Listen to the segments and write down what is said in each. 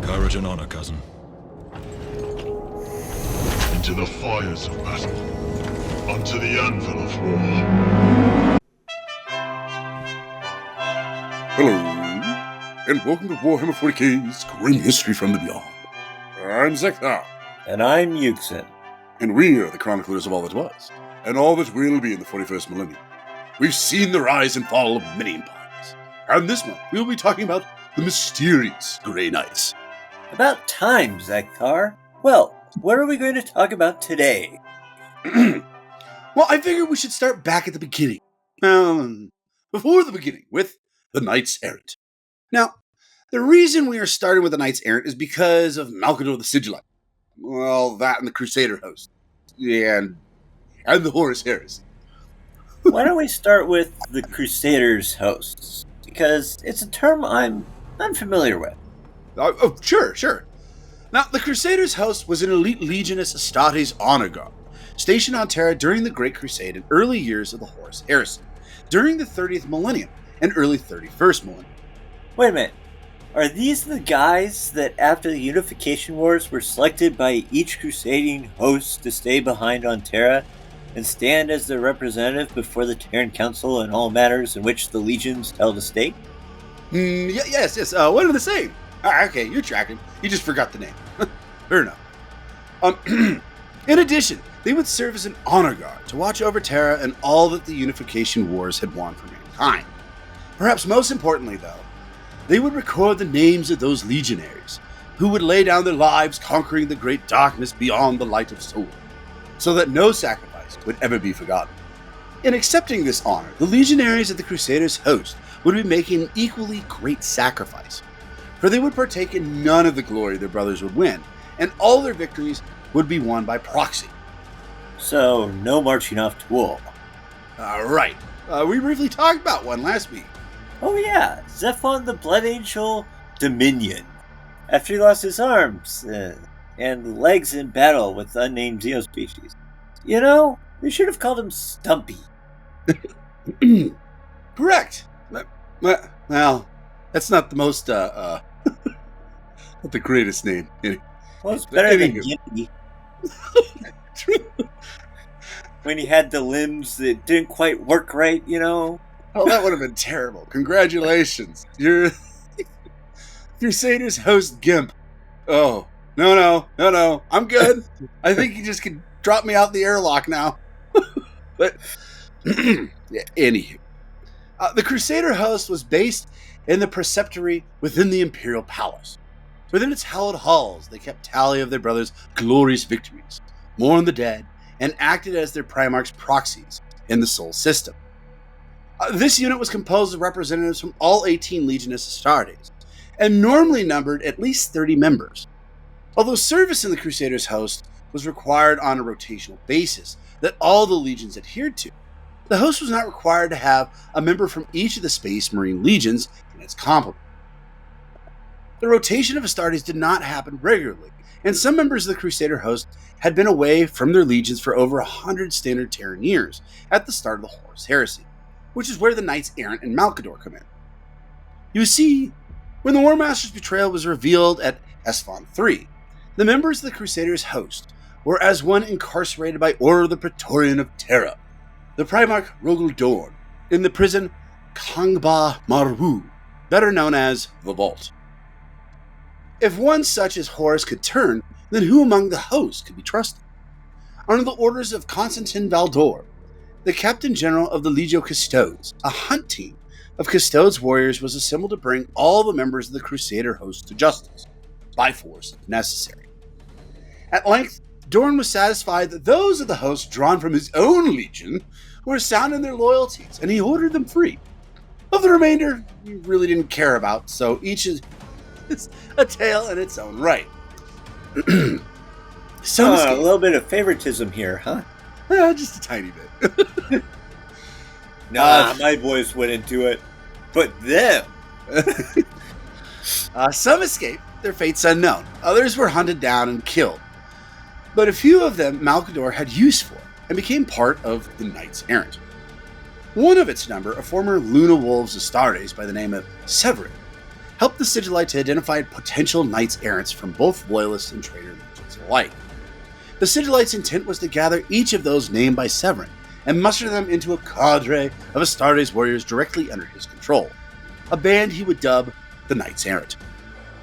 Courage and honor, cousin. Into the fires of battle, unto the anvil of war. Hello, and welcome to Warhammer 40k's Grim History from the Beyond. I'm Zeckthar. And I'm Yuksen. And we are the chroniclers of all that was, and all that will be in the 41st millennium. We've seen the rise and fall of many empires, and this month we'll be talking about the mysterious Grey Knights. About time, Zeckthar. Well, what are we going to talk about today? Well, I figured we should start back at the beginning. Before the beginning, with the Knights Errant. Now, the reason we are starting with the Knights Errant is because of Malcador the Sigillite. Well, that and the Crusader host. And the Horus Heresy. Why don't we start with the Crusaders' hosts? Because it's a term I'm familiar with. Sure. Now, the Crusaders' host was an elite Legionis Astartes honor guard, stationed on Terra during the Great Crusade and early years of the Horus Heresy, during the 30th millennium and early 31st millennium. Wait a minute. Are these the guys that after the Unification Wars were selected by each crusading host to stay behind on Terra and stand as their representative before the Terran Council in all matters in which the legions held a stake? Yes. One of the same. Okay, you're tracking. You just forgot the name. Fair enough. In addition, they would serve as an honor guard to watch over Terra and all that the Unification Wars had won for mankind. Perhaps most importantly, though, they would record the names of those legionaries who would lay down their lives conquering the great darkness beyond the light of Sol, so that no sacrifice would ever be forgotten. In accepting this honor, the legionaries of the Crusaders' host would be making an equally great sacrifice, for they would partake in none of the glory their brothers would win, and all their victories would be won by proxy. So, no marching off to war. Right. We briefly talked about one last week. Oh yeah, Zephon the Blood Angel Dominion. After he lost his arms and legs in battle with unnamed xenospecies. You know, they should have called him Stumpy. Correct. Well, that's not the most, not the greatest name. Well, it's better than Gimpy. True. When he had the limbs that didn't quite work right, you know. Oh, that would have been terrible. Congratulations. You're Crusaders host Gimp. Oh, no. I'm good. I think you just can drop me out the airlock now. But, anywho. The Crusader host was based in the preceptory within the Imperial Palace. Within its hallowed halls, they kept tally of their brothers' glorious victories, mourned the dead, and acted as their Primarch's proxies in the Sol system. This unit was composed of representatives from all 18 Legionis Astartes, and normally numbered at least 30 members. Although service in the Crusaders' host was required on a rotational basis that all the legions adhered to, the host was not required to have a member from each of the Space Marine legions in its complement. The rotation of Astartes did not happen regularly, and some members of the Crusader host had been away from their legions for over 100 standard Terran years at the start of the Horus Heresy, which is where the Knights Errant and Malcador come in. You see, when the War Master's betrayal was revealed at Esfand III, the members of the Crusaders' host were as one incarcerated by order of the Praetorian of Terra, the Primarch Rogel Dorn, in the prison Kangba Marwu, better known as the Vault. If one such as Horus could turn, then who among the host could be trusted? Under the orders of Constantin Valdor, the Captain General of the Legio Custodes, a hunt team of Custodes warriors was assembled to bring all the members of the Crusader host to justice, by force if necessary. At length, Dorn was satisfied that those of the host drawn from his own legion were sound in their loyalties, and he ordered them free. Of the remainder, he really didn't care about, so each is a tale in its own right. A little bit of favoritism here, huh? Just a tiny bit. My boys wouldn't do it. But them! Some escaped, their fates unknown. Others were hunted down and killed. But a few of them Malcador had use for, and became part of the Knights Errant. One of its number, a former Luna Wolves Astartes by the name of Severin, helped the Sigillite to identify potential knights errants from both loyalists and traitor legions alike. The Sigillite's intent was to gather each of those named by Severin and muster them into a cadre of Astartes warriors directly under his control, a band he would dub the Knights Errant.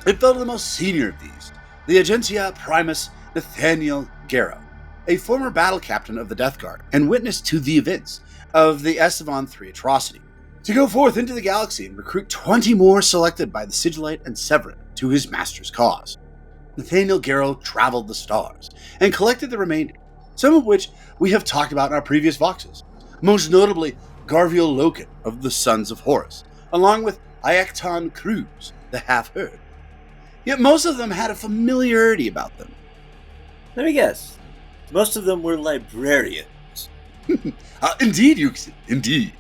It fell to the most senior of these, the Agentia Primus Nathaniel Garrow, a former battle captain of the Death Guard and witness to the events of the Estevan III atrocity, to go forth into the galaxy and recruit 20 more selected by the Sigillite and Severin to his master's cause. Nathaniel Garrow traveled the stars and collected the remainder, some of which we have talked about in our previous voxes, most notably Garviel Loken of the Sons of Horus, along with Iacton Cruz, the half-herd. Yet most of them had a familiarity about them. Let me guess. Most of them were librarians. Indeed, Yuksen, indeed.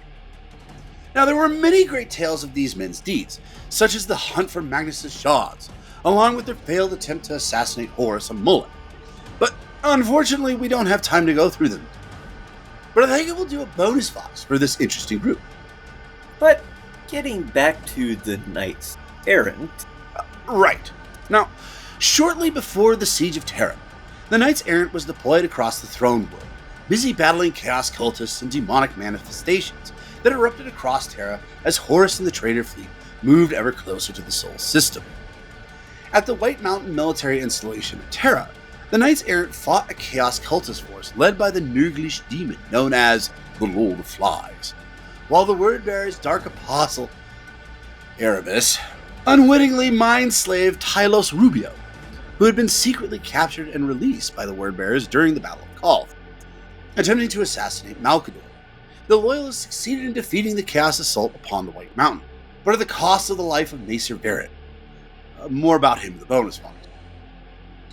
Now, there were many great tales of these men's deeds, such as the hunt for Magnus's shards, along with their failed attempt to assassinate Horus on Mullen. But unfortunately, we don't have time to go through them. But I think we'll do a bonus vox for this interesting group. But getting back to the Knights Errant... Right. Now, shortly before the Siege of Terra, the Knights Errant was deployed across the throne world, busy battling chaos cultists and demonic manifestations that erupted across Terra as Horus and the Traitor Fleet moved ever closer to the Sol system. At the White Mountain military installation of Terra, the Knights Errant fought a chaos cultist force led by the Nurglish demon known as the Lord of Flies, while the Wordbearer's dark apostle, Erebus, unwittingly mind-slaved Tylos Rubio, who had been secretly captured and released by the Wordbearers during the Battle of Kolth. Attempting to assassinate Malkador, the Loyalists succeeded in defeating the Chaos Assault upon the White Mountain, but at the cost of the life of Macer Barrett. More about him in the bonus box.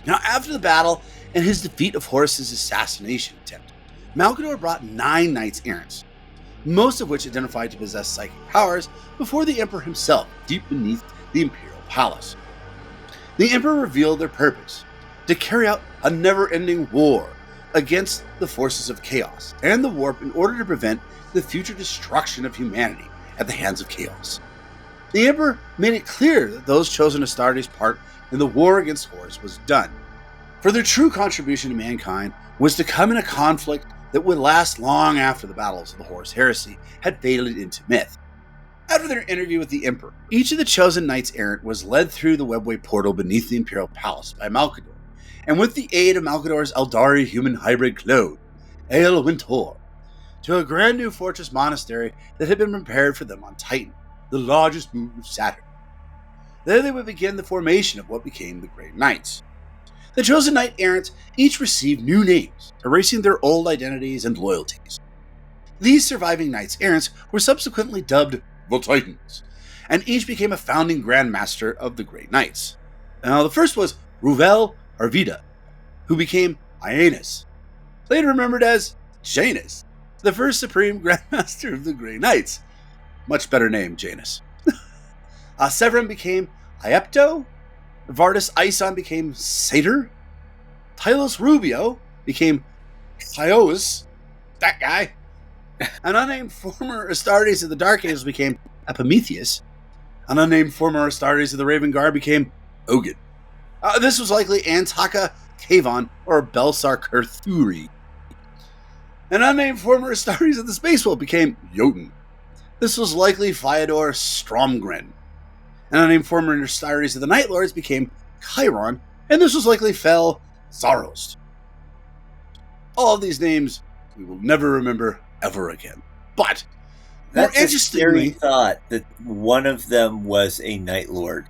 Now, after the battle and his defeat of Horus's assassination attempt, Malkador brought 9 Knights Errants, most of which identified to possess psychic powers, before the Emperor himself, deep beneath the Imperial Palace. The Emperor revealed their purpose: to carry out a never-ending war against the forces of chaos and the warp in order to prevent the future destruction of humanity at the hands of chaos. The Emperor made it clear that those chosen Astartes' part in the war against Horus was done, for their true contribution to mankind was to come in a conflict that would last long after the battles of the Horus heresy had faded into myth. After their interview with the Emperor, each of the chosen Knights Errant was led through the webway portal beneath the Imperial Palace by Malkador, and with the aid of Malkador's Eldari human hybrid clone, Ael Wintor, to a grand new fortress monastery that had been prepared for them on Titan, the largest moon of Saturn. There they would begin the formation of what became the Great Knights. The chosen Knight Errants each received new names, erasing their old identities and loyalties. These surviving Knights Errants were subsequently dubbed the Titans, and each became a founding Grand Master of the Great Knights. Now, the first was Ruvel Arvida, who became Ioannis, later remembered as Janus, the first Supreme Grand Master of the Grey Knights. Much better name, Janus. Severin became Iepto, Vardis Ison became Satyr, Tylos Rubio became Chios, that guy. An unnamed former Astartes of the Dark Ages became Epimetheus. An unnamed former Astartes of the Raven Guard became Ogin. This was likely Antaka Kavon or Belsar Kurthuri. An unnamed former Astartes of the Space Wolf became Jotun. This was likely Fyodor Stromgren. An unnamed former Astartes of the Night Lords became Chiron, and this was likely Fel Zarost. All of these names we will never remember ever again. But That's more a scary interestingly, thought that one of them was a Night Lord.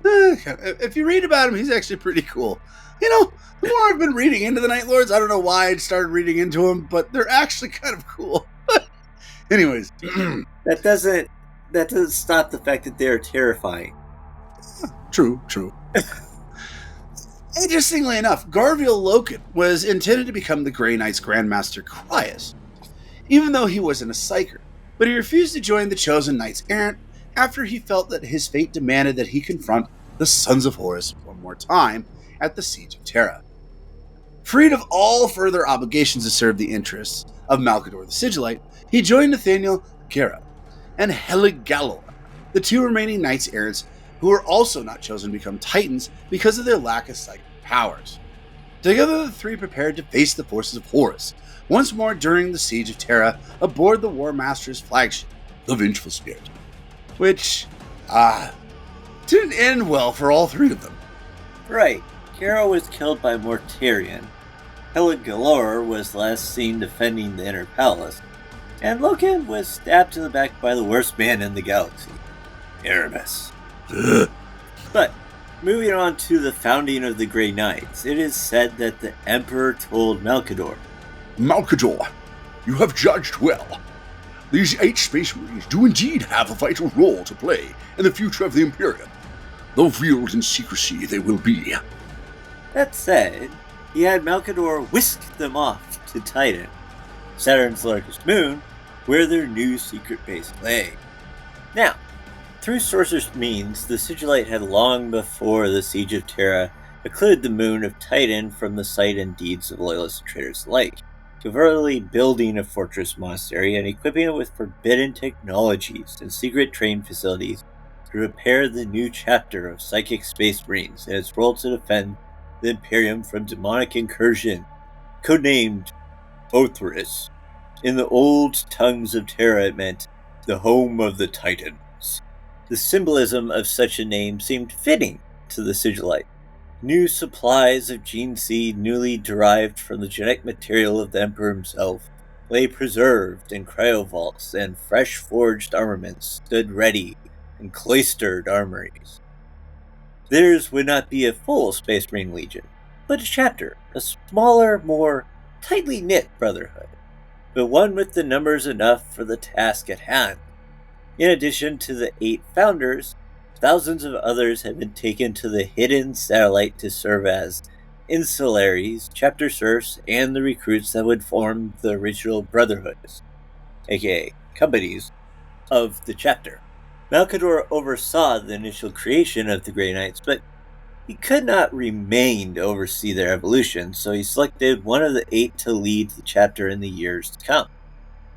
if you read about him, he's actually pretty cool. You know, the more I've been reading into the Night Lords, I don't know why I started reading into them, but they're actually kind of cool. Anyways, That doesn't stop the fact that they're terrifying. True. Interestingly enough, Garviel Loken was intended to become the Grey Knight's Grandmaster Cryas, even though he wasn't a Psyker, but he refused to join the chosen Knights Errant after he felt that his fate demanded that he confront the Sons of Horus one more time at the Siege of Terra. Freed of all further obligations to serve the interests of Malkador the Sigillite, he joined Nathaniel Garrow and Helig Galor, the two remaining Knights Errants who were also not chosen to become Titans because of their lack of psychic powers. Together, the three prepared to face the forces of Horus, once more during the Siege of Terra aboard the War Master's flagship, the Vengeful Spirit. Which, didn't end well for all three of them. Right. Kara was killed by Mortarion. Heligalor was last seen defending the Inner Palace. And Loken was stabbed to the back by the worst man in the galaxy, Erebus. But, moving on to the founding of the Grey Knights, it is said that the Emperor told Malcador, Malcador, you have judged well. These 8 Space Marines do indeed have a vital role to play in the future of the Imperium. Though veiled in secrecy they will be. That said, he had Malcador whisk them off to Titan, Saturn's largest moon, where their new secret base lay. Now, through Sorcerer's means, the Sigillite had long before the Siege of Terra cleared the moon of Titan from the sight and deeds of loyalists and traitors alike, covertly building a fortress monastery and equipping it with forbidden technologies and secret training facilities to prepare the new chapter of Psychic Space Marines and its role to defend the Imperium from demonic incursion, codenamed Othris. In the old tongues of Terra it meant the home of the Titans. The symbolism of such a name seemed fitting to the Sigillite. New supplies of gene seed newly derived from the genetic material of the Emperor himself lay preserved in cryovaults, and fresh forged armaments stood ready in cloistered armories. Theirs would not be a full Space Marine Legion, but a chapter, a smaller, more tightly knit brotherhood, but one with the numbers enough for the task at hand. In addition to the 8 founders, thousands of others had been taken to the hidden satellite to serve as insularies, chapter serfs, and the recruits that would form the original brotherhoods, aka companies, of the chapter. Malcador oversaw the initial creation of the Grey Knights, but he could not remain to oversee their evolution, so he selected one of the 8 to lead the chapter in the years to come.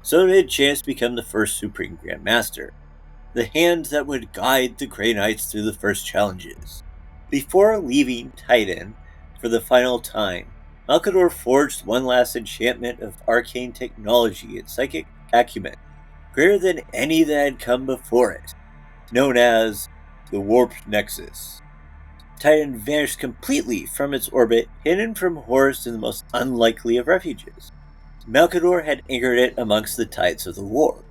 So did Chance become the first Supreme Grand Master, the hand that would guide the Grey Knights through the first challenges. Before leaving Titan for the final time, Malcador forged one last enchantment of arcane technology and psychic acumen, greater than any that had come before it, known as the Warp Nexus. Titan vanished completely from its orbit, hidden from Horus in the most unlikely of refuges. Malcador had anchored it amongst the tides of the warp.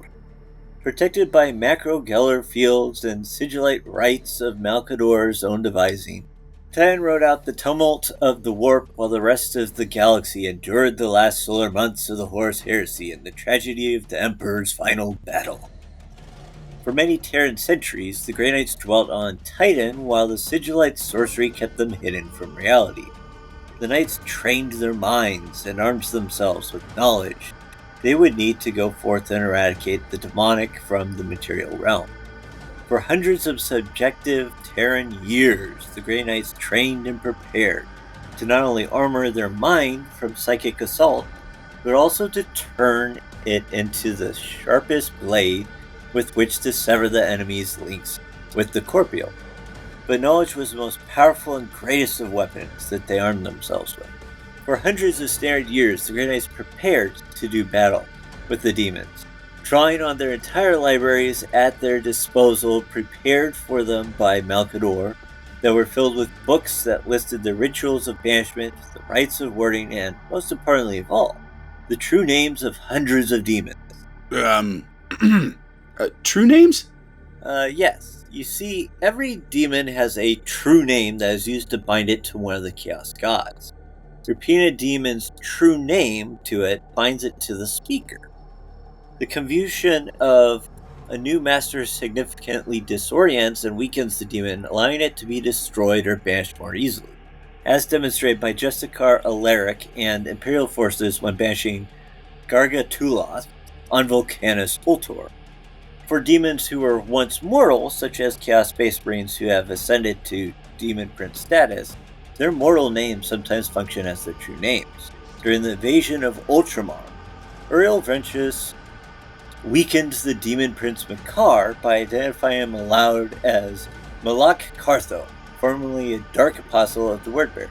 Protected by macro-Geller fields and sigillite rites of Malcador's own devising, Titan rode out the tumult of the warp while the rest of the galaxy endured the last solar months of the Horus heresy and the tragedy of the Emperor's final battle. For many Terran centuries, the Grey Knights dwelt on Titan while the Sigillite sorcery kept them hidden from reality. The Knights trained their minds and armed themselves with knowledge they would need to go forth and eradicate the demonic from the material realm. For hundreds of subjective Terran years, the Grey Knights trained and prepared to not only armor their mind from psychic assault, but also to turn it into the sharpest blade with which to sever the enemy's links with the corporeal. But knowledge was the most powerful and greatest of weapons that they armed themselves with. For hundreds of standard years, the Grey Knights prepared to do battle with the demons, drawing on their entire libraries at their disposal prepared for them by Malcador, that were filled with books that listed the rituals of banishment, the rites of warding, and, most importantly of all, the true names of hundreds of demons. True names? Yes. You see, every demon has a true name that is used to bind it to one of the Chaos Gods. Repeating a demon's true name to it binds it to the speaker. The confusion of a new master significantly disorients and weakens the demon, allowing it to be destroyed or banished more easily, as demonstrated by Justicar Alaric and Imperial forces when banishing Gargatuloth on Volcanus Ultor. For demons who were once mortal, such as Chaos Space Marines who have ascended to Demon Prince status, their mortal names sometimes function as their true names. During the invasion of Ultramar, Uriel Ventress weakened the Demon Prince Makar by identifying him aloud as Malak Cartho, formerly a dark apostle of the Wordbearers.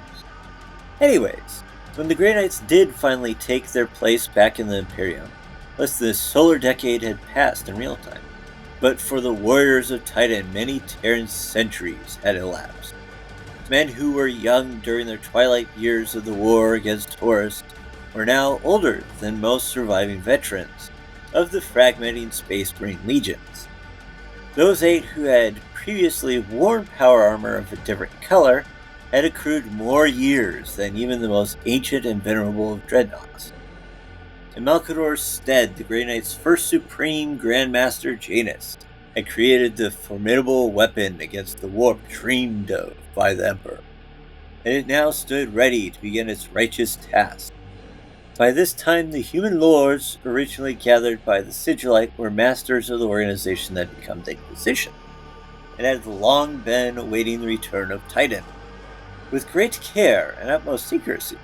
Anyways, when the Grey Knights did finally take their place back in the Imperium, less than a solar decade had passed in real time. But for the warriors of Titan, many Terran centuries had elapsed. Men who were young during their twilight years of the war against Taurus were now older than most surviving veterans of the fragmenting Space Marine legions. Those 8 who had previously worn power armor of a different color had accrued more years than even the most ancient and venerable of dreadnoughts. In Malkador's stead, the Grey Knight's first supreme Grandmaster Janus had created the formidable weapon against the warp dreamed of by the Emperor, and it now stood ready to begin its righteous task. By this time, the human lords originally gathered by the Sigillite were masters of the organization that had become the Inquisition, and had long been awaiting the return of Titan. With great care and utmost secrecy,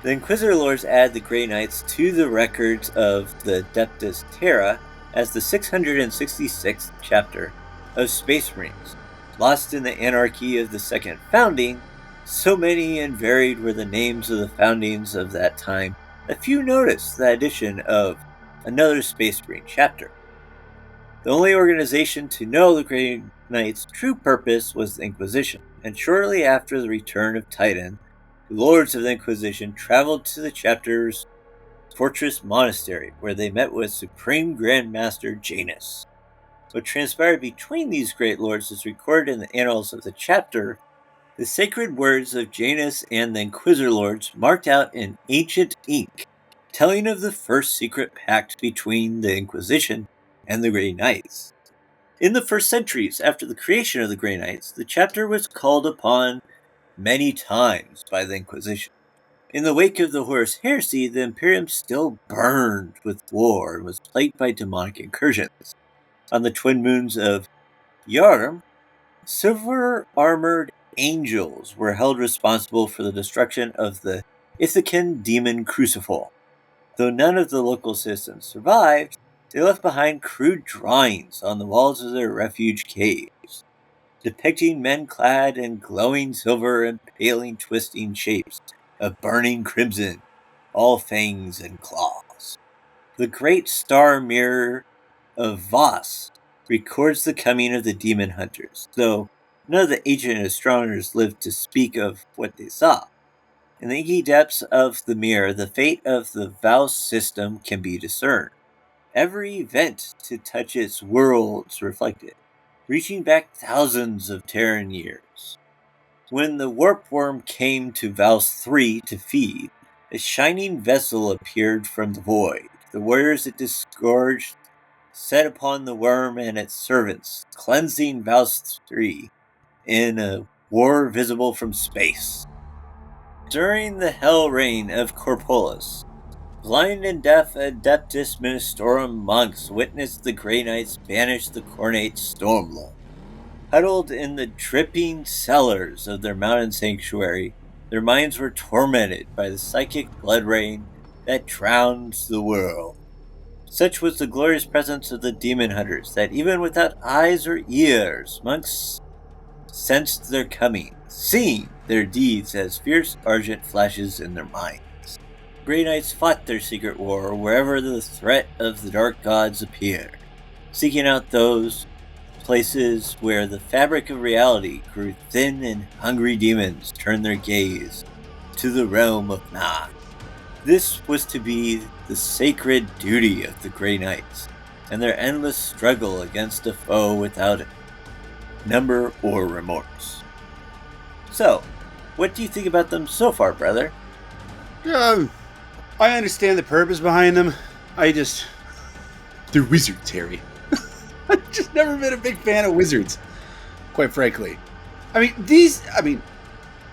the Inquisitor Lords add the Grey Knights to the records of the Adeptus Terra as the 666th chapter of Space Marines. Lost in the anarchy of the Second Founding, so many and varied were the names of the foundings of that time that few noticed the addition of another Space Marine chapter. The only organization to know the Grey Knight's true purpose was the Inquisition, and shortly after the return of Titan, the Lords of the Inquisition traveled to the chapter's fortress monastery, where they met with Supreme Grand Master Janus. What transpired between these great lords is recorded in the annals of the chapter. The sacred words of Janus and the Inquisitor Lords marked out in ancient ink, telling of the first secret pact between the Inquisition and the Grey Knights. In the first centuries after the creation of the Grey Knights, the chapter was called upon many times by the Inquisition. In the wake of the Horus Heresy, the Imperium still burned with war and was plagued by demonic incursions. On the twin moons of Yarm, silver-armored angels were held responsible for the destruction of the Ithacan demon Crucible. Though none of the local citizens survived, they left behind crude drawings on the walls of their refuge caves, depicting men clad in glowing silver and paling twisting shapes of burning crimson, all fangs and claws. The great star mirror of Voss records the coming of the demon hunters, though none of the ancient astronomers lived to speak of what they saw. In the inky depths of the mirror, the fate of the Vaus system can be discerned. Every event to touch its worlds reflected, reaching back thousands of Terran years. When the warp worm came to Vaus 3 to feed, a shining vessel appeared from the void. The warriors it disgorged set upon the worm and its servants, cleansing Vaus 3 in a war visible from space. During the hell reign of Corpolis, blind and deaf Adeptus Ministorum monks witnessed the Grey Knights banish the Cornate Stormlord. Huddled in the dripping cellars of their mountain sanctuary, their minds were tormented by the psychic blood rain that drowns the world. Such was the glorious presence of the demon hunters that even without eyes or ears, monks sensed their coming, seeing their deeds as fierce argent flashes in their minds. Grey Knights fought their secret war wherever the threat of the dark gods appeared, seeking out those places where the fabric of reality grew thin and hungry demons turned their gaze to the realm of Nah. This was to be the sacred duty of the Grey Knights, and their endless struggle against a foe without number or remorse. So, what do you think about them so far, brother? I understand the purpose behind them. They're wizards, Harry. I've just never been a big fan of wizards, quite frankly.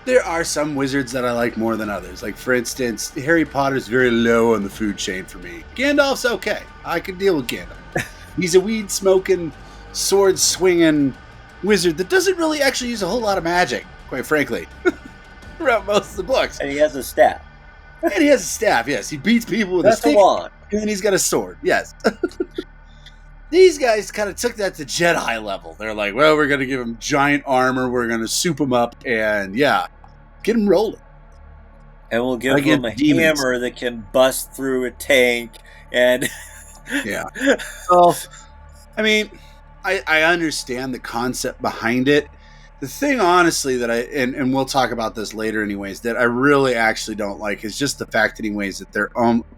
There are some wizards that I like more than others. Like, for instance, Harry Potter's very low on the food chain for me. Gandalf's okay. I could deal with Gandalf. He's a weed-smoking, sword-swinging wizard that doesn't really actually use a whole lot of magic, quite frankly, throughout most of the books. And he has a staff. And he has a staff, yes. He beats people with a stick. And then he's got a sword, yes. These guys kind of took that to Jedi level. They're like, well, we're going to give them giant armor. We're going to soup them up and, yeah, get them rolling. And we'll give them a hammer that can bust through a tank. And yeah. So, I mean, I understand the concept behind it. The thing, honestly, that and we'll talk about this later anyways, that I really actually don't like is just the fact anyways that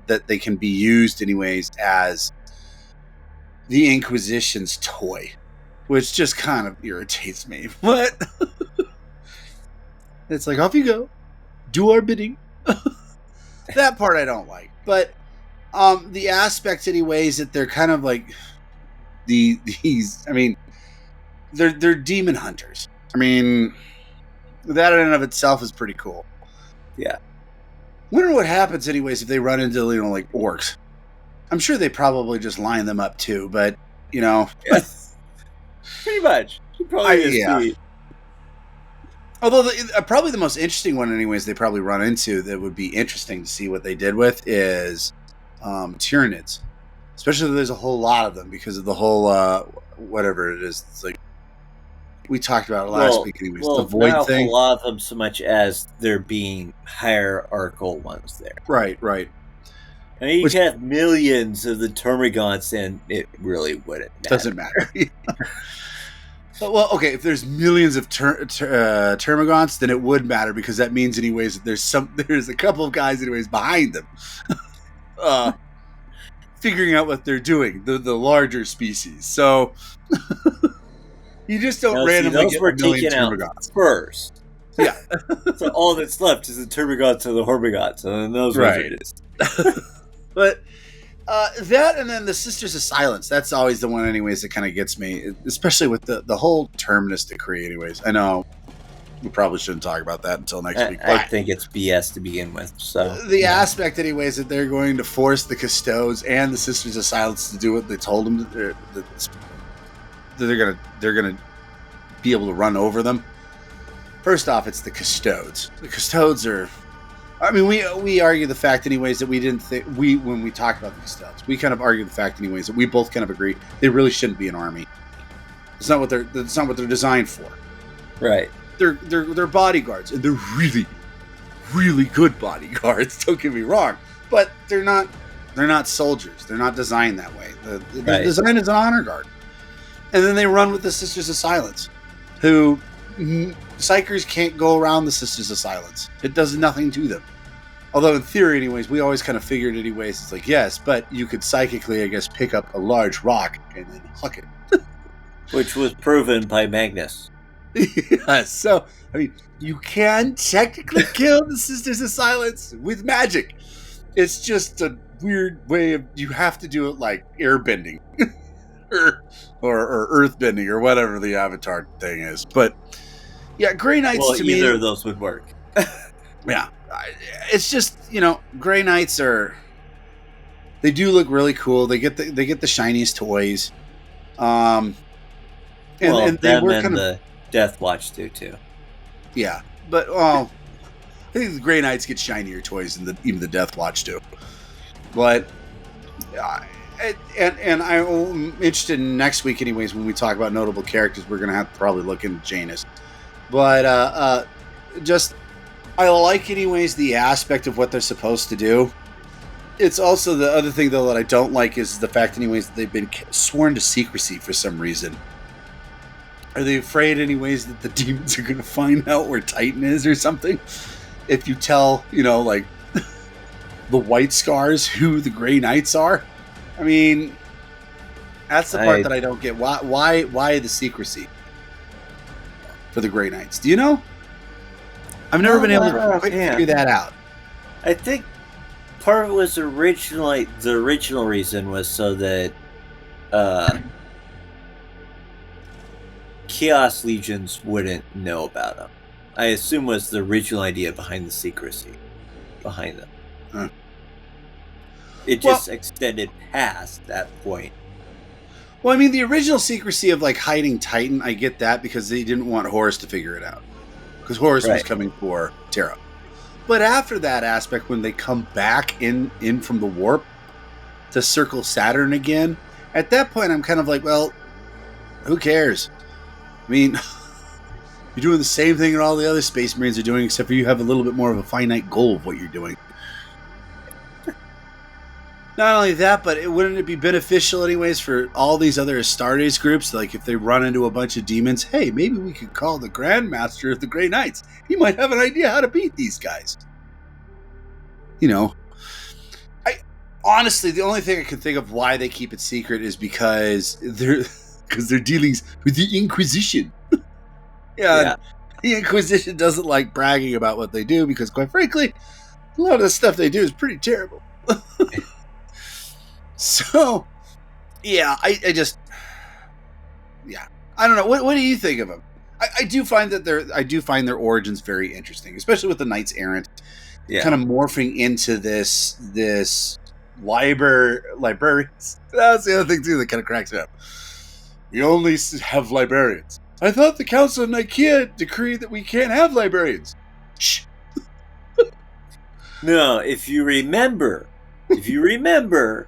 that they can be used anyways as the Inquisition's toy, which just kind of irritates me. But it's like, off you go, do our bidding. That part I don't like. But the aspect anyways that they're kind of like these, I mean, they're demon hunters. I mean, that in and of itself is pretty cool. Yeah. Wonder what happens anyways if they run into, like orcs. I'm sure they probably just line them up too, but yes, pretty much. Yeah. Although probably the most interesting one anyways they probably run into that would be interesting to see what they did with is Tyranids. Especially if there's a whole lot of them because of the whole whatever it is. It's like we talked about it last week anyways. The void not thing. A lot of them so much as there being hierarchical ones there. Right. I mean, you can have millions of the Termagants, and it really wouldn't matter. Doesn't matter. Well, okay, if there's millions of Termagants, then it would matter because that means, anyways, that there's a couple of guys, anyways, behind them, figuring out what they're doing. The larger species. So you just don't randomly get a million Termagants first. Yeah. So all that's left is the Termagants and the Hormagants, and then those ones it is. But that and then the Sisters of Silence, that's always the one anyways that kind of gets me, especially with the whole Terminus decree anyways. I know we probably shouldn't talk about that until next week. I think it's BS to begin with. So the aspect anyways that they're going to force the Custodes and the Sisters of Silence to do what they told them that they're gonna be able to run over them. First off, it's the Custodes. The Custodes are, I mean, we argue the fact anyways that we didn't think when we talked about the Custodes, we kind of argue the fact anyways that we both kind of agree they really shouldn't be an army. It's not what they're designed for. Right. They're bodyguards, and they're really, really good bodyguards. Don't get me wrong, but they're not soldiers. They're not designed that way. They're designed as an honor guard, and then they run with the Sisters of Silence, who. Psychers can't go around the Sisters of Silence. It does nothing to them. Although in theory, anyways, we always kind of figured anyways, it's like, yes, but you could psychically, I guess, pick up a large rock and then huck it. Which was proven by Magnus. Yeah, so, I mean, you can technically kill the Sisters of Silence with magic. It's just a weird way of, you have to do it like airbending. or earthbending or whatever the Avatar thing is. But yeah, Grey Knights to me, either of those would work. Yeah, it's just Grey Knights they do look really cool. They get the shiniest toys. And they were kind of the Death Watch do too. Yeah, but I think the Grey Knights get shinier toys than even the Death Watch do. But and I'm interested in next week anyways when we talk about notable characters. We're going to have to probably look into Janus. But just I like anyways the aspect of what they're supposed to do. It's also the other thing though that I don't like is the fact anyways that they've been sworn to secrecy for some reason. Are they afraid anyways that the demons are going to find out where Titan is or something? If you tell, like the White Scars who the Grey Knights are? I mean, that's the part that I don't get. Why the secrecy for the Grey Knights? Do you know? I've never been able to quite figure that out. I think part of it was originally the original reason was so that Chaos Legions wouldn't know about them. I assume was the original idea behind the secrecy behind them. Huh. It just extended past that point. Well, I mean, the original secrecy of like hiding Titan, I get that because they didn't want Horus to figure it out. Because Horus was coming for Terra. But after that aspect, when they come back in from the warp to circle Saturn again, at that point, I'm kind of like, well, who cares? I mean, you're doing the same thing that all the other Space Marines are doing, except for you have a little bit more of a finite goal of what you're doing. Not only that, but wouldn't it be beneficial anyways for all these other Astartes groups? Like if they run into a bunch of demons, hey, maybe we could call the Grandmaster of the Grey Knights. He might have an idea how to beat these guys. You know, honestly, the only thing I can think of why they keep it secret is because they're dealing with the Inquisition. Yeah. The Inquisition doesn't like bragging about what they do because, quite frankly, a lot of the stuff they do is pretty terrible. So, yeah, I just, I don't know. What do you think of them? I do find their origins very interesting, especially with the Knights Errant, kind of morphing into this librarians. That's the other thing too that kind of cracks me up. We only have librarians. I thought the Council of Nicaea decreed that we can't have librarians. Shh. No, if you remember, the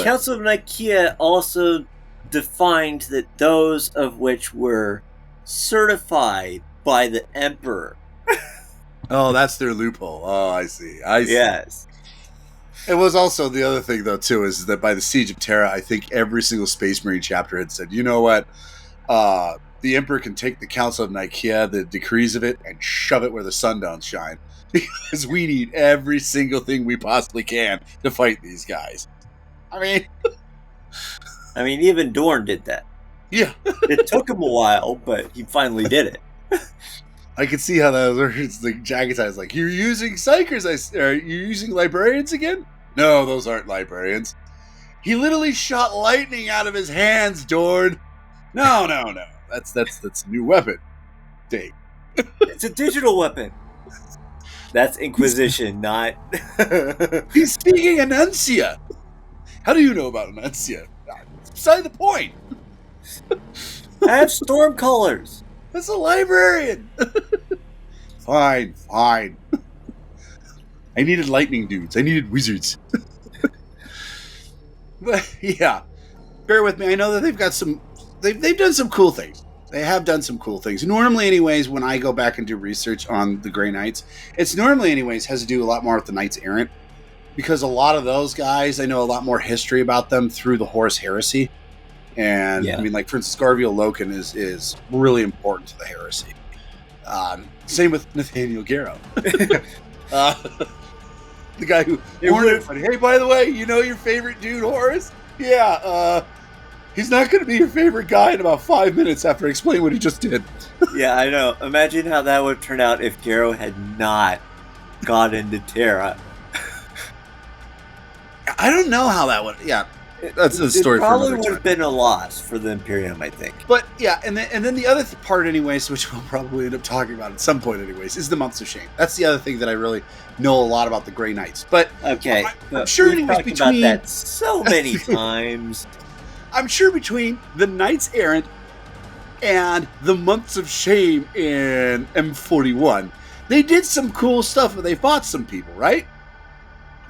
Council of Nicaea also defined that those of which were certified by the Emperor. Oh, that's their loophole. Oh, I see. Yes. It was also the other thing, though, too, is that by the Siege of Terra, I think every single Space Marine chapter had said, you know what? The Emperor can take the Council of Nicaea, the decrees of it, and shove it where the sun don't shine. Because we need every single thing we possibly can to fight these guys. I mean, even Dorn did that. Yeah. It took him a while, but he finally did it. I could see how that works. Like Jagged's like, you're using Psychers, are you using librarians again? No, those aren't librarians. He literally shot lightning out of his hands, Dorn. No. That's a new weapon. Dang. It's a digital weapon. That's Inquisition, not... He's speaking Annuncia. How do you know about Annuncia? It's beside the point. I have storm colors. That's a librarian. Fine. I needed lightning dudes. I needed wizards. But yeah, bear with me. I know that they've got some. They've done some cool things. They have done some cool things. Normally, anyways, when I go back and do research on the Grey Knights, it's normally, anyways, has to do a lot more with the Knights Errant, because a lot of those guys, I know a lot more history about them through the Horus Heresy. And I mean, like, for instance, Garviel Loken is really important to the heresy. Same with Nathaniel Garrow. The guy who warned everybody, hey, by the way, you know your favorite dude, Horus? Yeah, he's not going to be your favorite guy in about 5 minutes after I explain what he just did. Yeah, I know. Imagine how that would turn out if Garrow had not got into Terra. I don't know how that would... Yeah. That's a story for another time. It probably would have been a loss for the Imperium, I think. But yeah, and then the other part, anyways, which we'll probably end up talking about at some point, anyways, is the Months of Shame. That's the other thing that I really know a lot about the Grey Knights. But okay, I'm sure, anyways, between about that so many times. I'm sure between the Knights Errant and the Months of Shame in M41, they did some cool stuff, and they fought some people, right?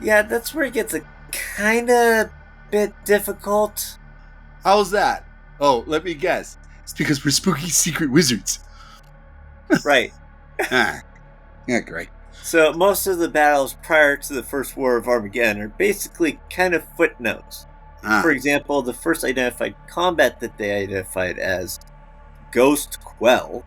Yeah, that's where it gets a kind of bit difficult. How's that? Oh, let me guess. It's because we're spooky secret wizards. Right. Yeah, great. So most of the battles prior to the First War of Armageddon are basically kind of footnotes. For example, the first identified combat that they identified as Ghost Quell,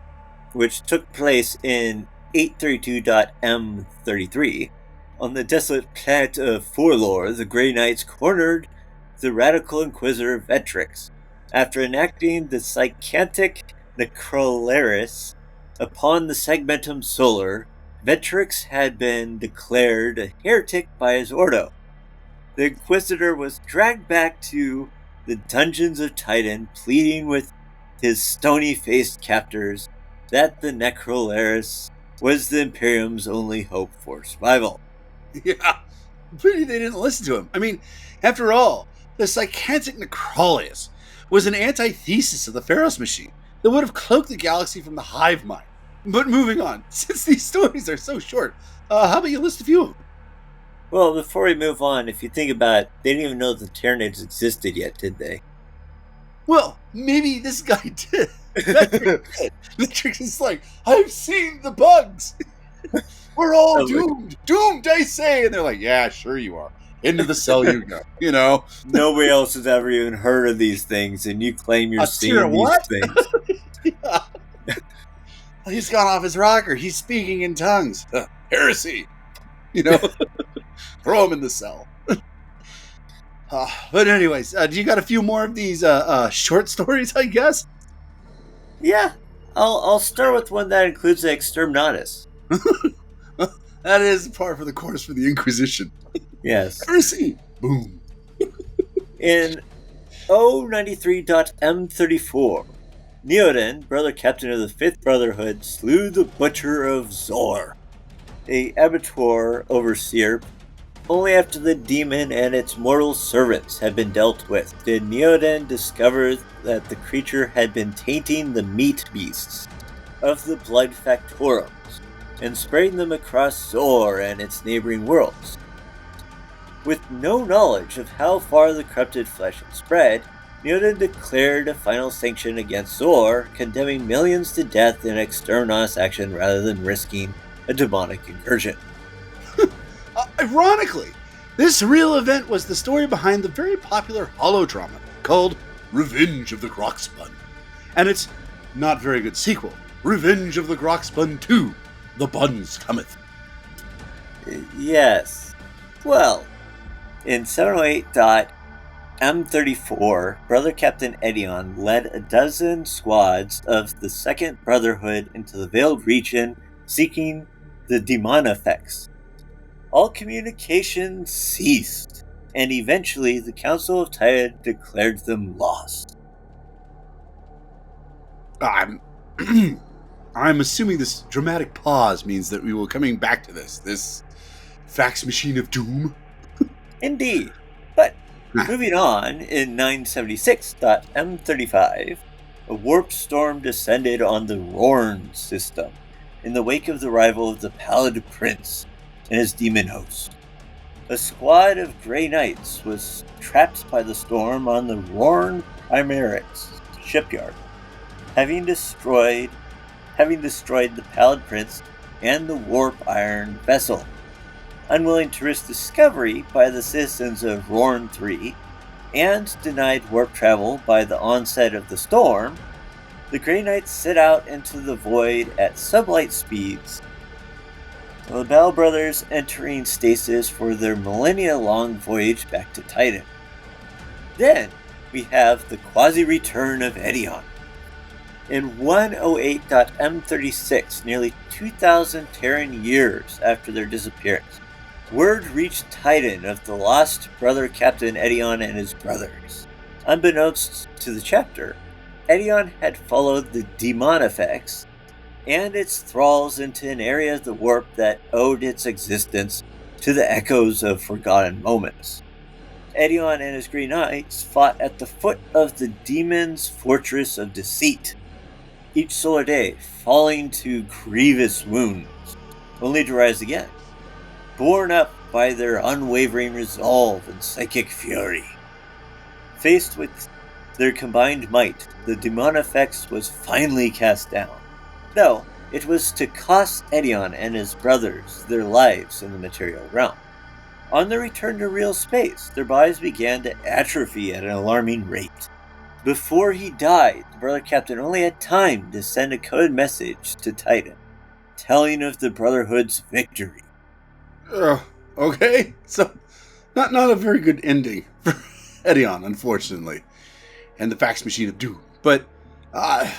which took place in 832.M33, on the desolate planet of Forlore, the Grey Knights cornered the radical inquisitor Vetrix. After enacting the Psychantic Necrolaris upon the Segmentum Solar, Vetrix had been declared a heretic by his Ordo. The Inquisitor was dragged back to the dungeons of Titan, pleading with his stony-faced captors that the Necrolaris was the Imperium's only hope for survival. Yeah, pretty they didn't listen to him. I mean, after all, the Psychantic Necrolaris was an antithesis of the Pharos machine that would have cloaked the galaxy from the hive mind. But moving on, since these stories are so short, how about you list a few of them? Well, before we move on, if you think about it, they didn't even know the Tyranids existed yet, did they? Well, maybe this guy did. Metric did. Metric is like, I've seen the bugs. We're all Sounds like- doomed. Doomed, I say. And they're like, yeah, sure you are. Into the cell you go. You know? Nobody else has ever even heard of these things, and you claim you're Tira, seeing these what? things. Yeah. He's gone off his rocker. He's speaking in tongues. Heresy. You know? Throw him in the cell. But anyways, do you got a few more of these short stories, I guess? Yeah, I'll start with one that includes the Exterminatus. That is par for the course for the Inquisition. Yes. Heresy. Boom. In 093.M34, Neoden, brother captain of the Fifth Brotherhood, slew the Butcher of Zor, a abattoir overseer. Only after the demon and its mortal servants had been dealt with did Neoden discover that the creature had been tainting the meat beasts of the blood factorums and spreading them across Zor and its neighboring worlds. With no knowledge of how far the corrupted flesh had spread, Neoden declared a final sanction against Zor, condemning millions to death in exterminatus action rather than risking a demonic incursion. Ironically, this real event was the story behind the very popular holodrama called Revenge of the Crockspun, and its not very good sequel, Revenge of the Crockspun 2, The Buns Cometh. Yes. Well, in 708.M34, Brother Captain Edion led a dozen squads of the Second Brotherhood into the Veiled Region seeking the demon effects. All communication ceased, and eventually the Council of Titan declared them lost. I'm assuming this dramatic pause means that we will coming back to this fax machine of doom. Indeed. But moving on, in 976.M35, a warp storm descended on the Rorn system in the wake of the arrival of the Pallid Prince and his demon host. A squad of Grey Knights was trapped by the storm on the Rorn Primarix shipyard, having destroyed the Pallid Prince and the Warp Iron vessel. Unwilling to risk discovery by the citizens of Rorn 3, and denied warp travel by the onset of the storm, the Grey Knights set out into the void at sublight speeds. The Bell brothers entering stasis for their millennia-long voyage back to Titan. Then we have the quasi-return of Edion. In 108.M36, nearly 2,000 Terran years after their disappearance, word reached Titan of the lost brother Captain Edion and his brothers. Unbeknownst to the chapter, Edion had followed the demon effects and its thralls into an area of the warp that owed its existence to the echoes of forgotten moments. Edion and his Green Knights fought at the foot of the demon's fortress of deceit, each solar day falling to grievous wounds, only to rise again, borne up by their unwavering resolve and psychic fury. Faced with their combined might, the demon effects was finally cast down. No, it was to cost Edion and his brothers their lives in the material realm. On their return to real space, their bodies began to atrophy at an alarming rate. Before he died, the brother captain only had time to send a coded message to Titan, telling of the Brotherhood's victory. Okay, so not a very good ending for Edion, unfortunately, and the fax machine of doom. But how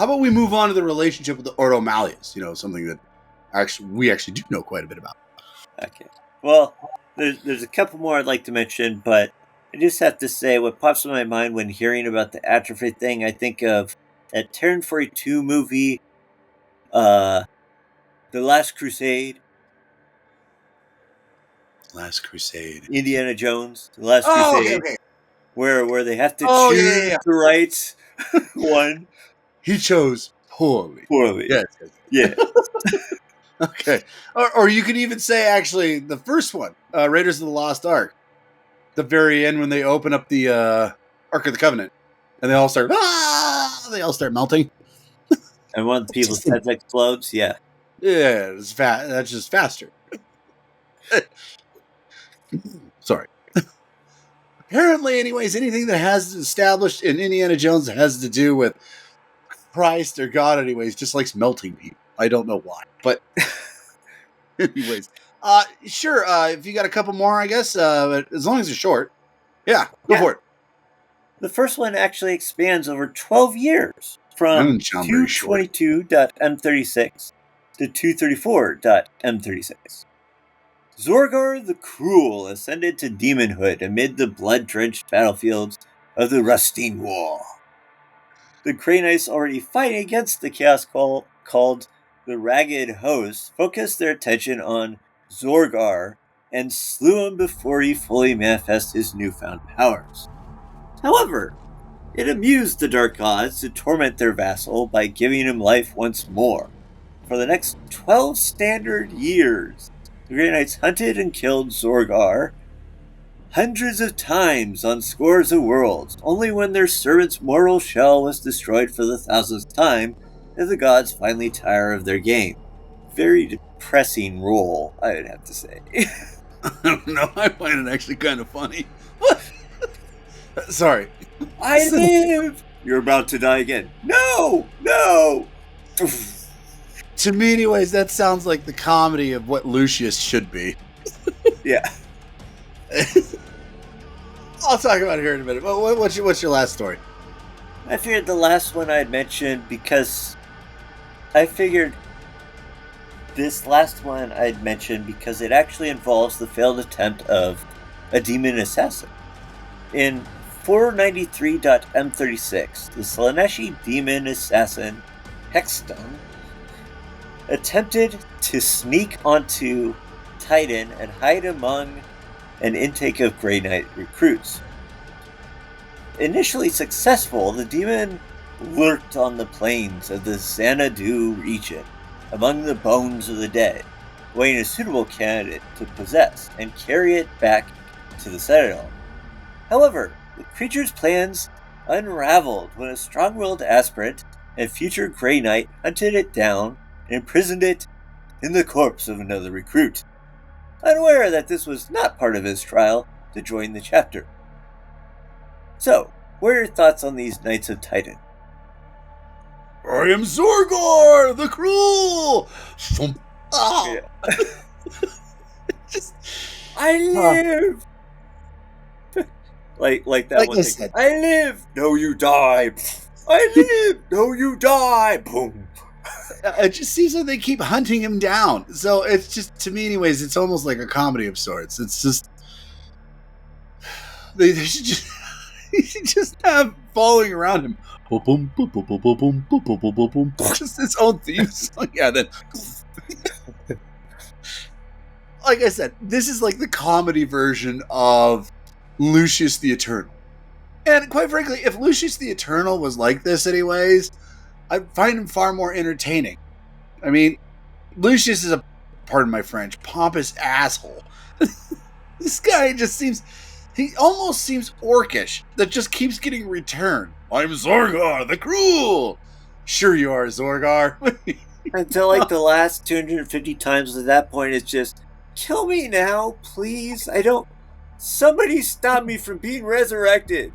about we move on to the relationship with the Ordo Malleus? You know, something that we actually do know quite a bit about. Okay. Well, there's a couple more I'd like to mention, but I just have to say what pops in my mind when hearing about the atrophy thing, I think of that Terran 42 movie, The Last Crusade. Last Crusade. Indiana Jones, The Last Crusade. Okay. Where they have to choose the right one. He chose poorly. Poorly. Yes. Yeah. Okay. Or you could even say, actually, the first one, Raiders of the Lost Ark. The very end when they open up the Ark of the Covenant. And they all start, they all start melting. And one of the people's heads explodes. Yeah. Yeah, it's that's just faster. Sorry. Apparently, anyways, anything that has established in Indiana Jones that has to do with Christ or God, anyways, just likes melting people. I don't know why, but anyways, sure. If you got a couple more, I guess, but as long as they're short, go for it. The first one actually expands over 12 years from 222.m36 to 234.m36. Zorgar the Cruel ascended to demonhood amid the blood-drenched battlefields of the Rusting War. The Grey Knights already fighting against the Chaos called the Ragged Host focused their attention on Zorgar and slew him before he fully manifested his newfound powers. However, it amused the Dark Gods to torment their vassal by giving him life once more. For the next 12 standard years, the Grey Knights hunted and killed Zorgar hundreds of times on scores of worlds. Only when their servant's mortal shell was destroyed for the 1000th time did the gods finally tire of their game. Very depressing role, I would have to say. I don't know. I find it actually kind of funny. What? Sorry. I live! You're about to die again. No! No! To me, anyways, that sounds like the comedy of what Lucius should be. Yeah. I'll talk about it here in a minute. What's your last story? I figured the last one I'd mention because I figured this last one I'd mention because it actually involves the failed attempt of a demon assassin. In 493.m36, the Slaaneshi demon assassin Hexstone attempted to sneak onto Titan and hide among an intake of Grey Knight recruits. Initially successful, the demon lurked on the plains of the Xanadu region, among the bones of the dead, waiting a suitable candidate to possess and carry it back to the Citadel. However, the creature's plans unraveled when a strong-willed aspirant and future Grey Knight hunted it down and imprisoned it in the corpse of another recruit, unaware that this was not part of his trial to join the chapter. So, what are your thoughts on these Knights of Titan? I am Zorgar the Cruel! Oh. Yeah. I live! like that like one I thing. said. I live! No, you die! I live! No, you die! Boom! It just seems like they keep hunting him down. So it's just, to me anyways, it's almost like a comedy of sorts. It's just... They should just... You should just have following around him. Boom, boom, boom, boom, boom, boom, boom, boom, boom, boom, boom. Just his own theme song. Yeah, then... Like I said, this is like the comedy version of Lucius the Eternal. And quite frankly, if Lucius the Eternal was like this anyways, I find him far more entertaining. I mean, Lucius is a, pardon my French, pompous asshole. This guy just seems... He almost seems orcish that just keeps getting returned. I'm Zorgar the Cruel! Sure you are, Zorgar. Until like the last 250 times at that point, it's just, kill me now, please. I don't... Somebody stop me from being resurrected.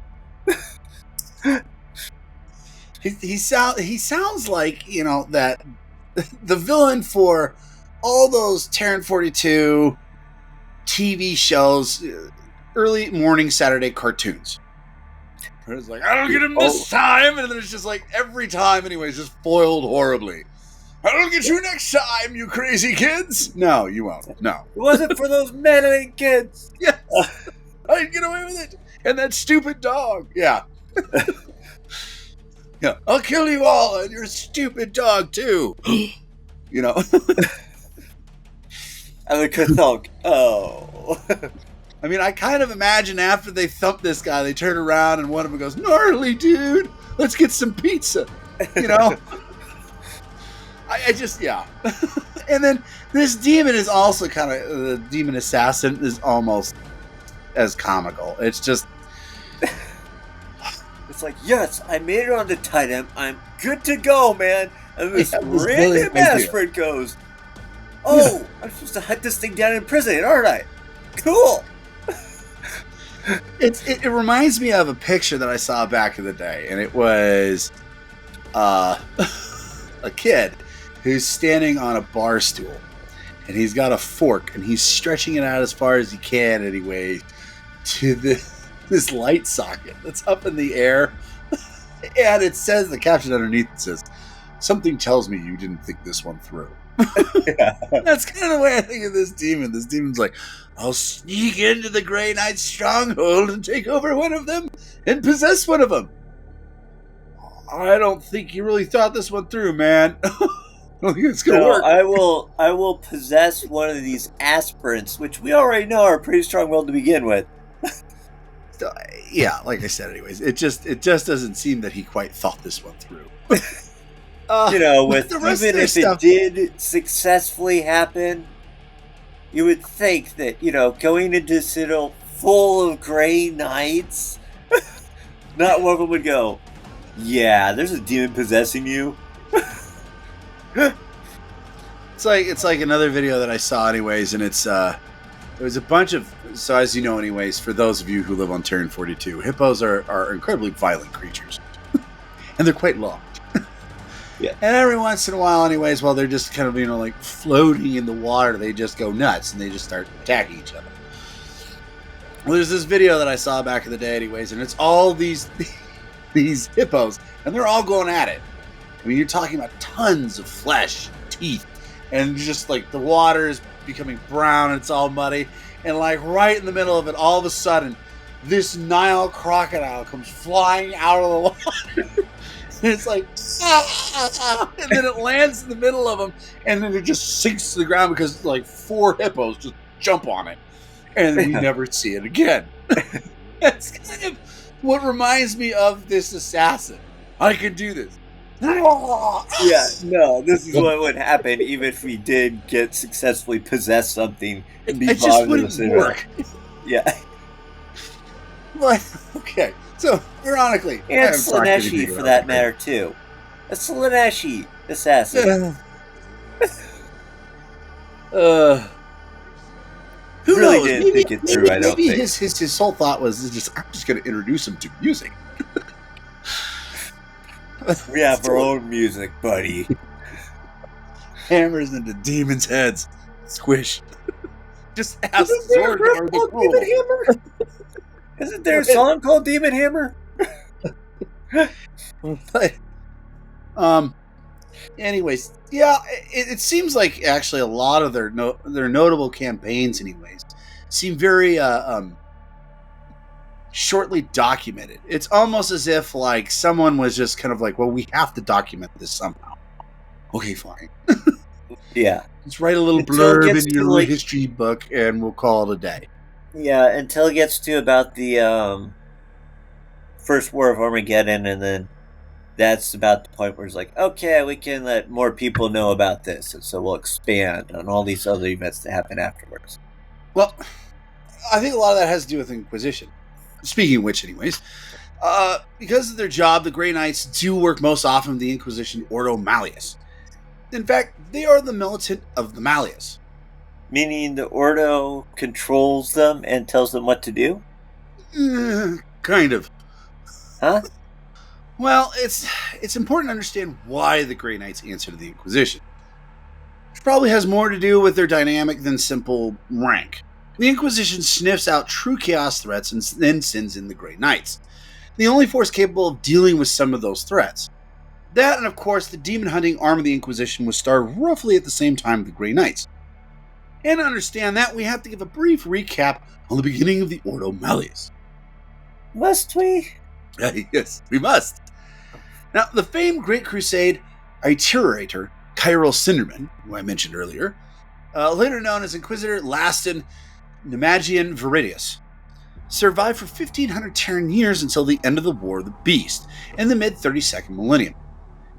He sounds like, you know, that the villain for all those Terran 42 TV shows, early morning Saturday cartoons. It's like, I don't get him this time, and then it's just like every time, anyways, just foiled horribly. I don't get you next time, you crazy kids. No, you won't. No, it wasn't for those meddling kids. Yes, I'd get away with it. And that stupid dog. Yeah. Yeah, I'll kill you all and your stupid dog too. You know. I'm a Catholic. Oh. I mean, I kind of imagine after they thump this guy, they turn around and one of them goes, "Gnarly, dude, let's get some pizza." You know. I just, yeah. And then this demon is also kind of, the demon assassin is almost as comical. It's just, It's like, yes, I made it on the Titan. I'm good to go, man. And this Yeah, this random brilliant idea. aspirin goes, oh, I'm supposed to hunt this thing down in prison, aren't I? Cool. it reminds me of a picture that I saw back in the day, and it was a kid who's standing on a bar stool, and he's got a fork, and he's stretching it out as far as he can anyway to this light socket that's up in the air. And it says, the caption underneath it says, something tells me you didn't think this one through. Yeah. That's kind of the way I think of this demon. This demon's like, I'll sneak into the Grey Knight's stronghold and take over one of them and possess one of them. I don't think you really thought this one through, man. I don't think it's gonna work. I will possess one of these aspirants, which we already know are pretty strong willed to begin with. Yeah, like I said, anyways, it just doesn't seem that he quite thought this one through. With the rest even of their if stuff, it did successfully happen, you would think that, going into Citadel full of Grey Knights, not one of them would go, yeah, there's a demon possessing you. It's like another video that I saw, anyways, and it's it was a bunch of, so as you know, anyways, for those of you who live on Terran 42, hippos are incredibly violent creatures, and they're quite large. Yeah. And every once in a while, anyways, while they're just kind of, like floating in the water, they just go nuts and they just start attacking each other. Well, there's this video that I saw back in the day, anyways, and it's all these hippos, and they're all going at it. I mean, you're talking about tons of flesh, teeth, and just like the water is becoming brown, and it's all muddy, and like right in the middle of it, all of a sudden, this Nile crocodile comes flying out of the water. And it's like, and then it lands in the middle of them, and then it just sinks to the ground because like 4 hippos just jump on it, and we never see it again. That's kind of what reminds me of this assassin. I can do this. Yeah, no, this is what would happen even if we did get successfully possess something and be It just vomited wouldn't into the work. Yeah. But, okay, so ironically, I And haven't talked anything Slaneshi, for about that it. matter, too. A Slaneshi assassin. Who Really knows? didn't think it through, I don't maybe think. his whole thought was just, I'm just going to introduce him to music. We have our own music, buddy. Hammers into demons' heads. Squish. Just ask Isn't there a Zorg group or the called cool. Demon Hammer? Isn't there a song called Demon Hammer? But, anyways, yeah, it seems like actually a lot of their notable campaigns, anyways, seem very shortly documented. It's almost as if like someone was just kind of like, well, we have to document this somehow. Okay, fine. Yeah. Let's write a little Until it blurb gets in to, your like- history book, and we'll call it a day. Yeah, until it gets to about the First War of Armageddon, and then that's about the point where it's like, okay, we can let more people know about this, and so we'll expand on all these other events that happen afterwards. Well, I think a lot of that has to do with Inquisition. Speaking of which, anyways, because of their job, the Grey Knights do work most often with the Inquisition Ordo Malleus. In fact, they are the militant of the Malleus. Meaning the Ordo controls them and tells them what to do? Kind of. Huh? Well, it's important to understand why the Grey Knights answer to the Inquisition. Which probably has more to do with their dynamic than simple rank. The Inquisition sniffs out true chaos threats and then sends in the Grey Knights, the only force capable of dealing with some of those threats. That, and of course, the demon-hunting arm of the Inquisition was started roughly at the same time of the Grey Knights. And to understand that, we have to give a brief recap on the beginning of the Ordo Malleus. Must we? Yes, we must. Now, the famed Great Crusade Iterator, Kyril Cinderman, who I mentioned earlier, later known as Inquisitor Lastin Nemagian Viridius, survived for 1,500 Terran years until the end of the War of the Beast in the mid-32nd millennium.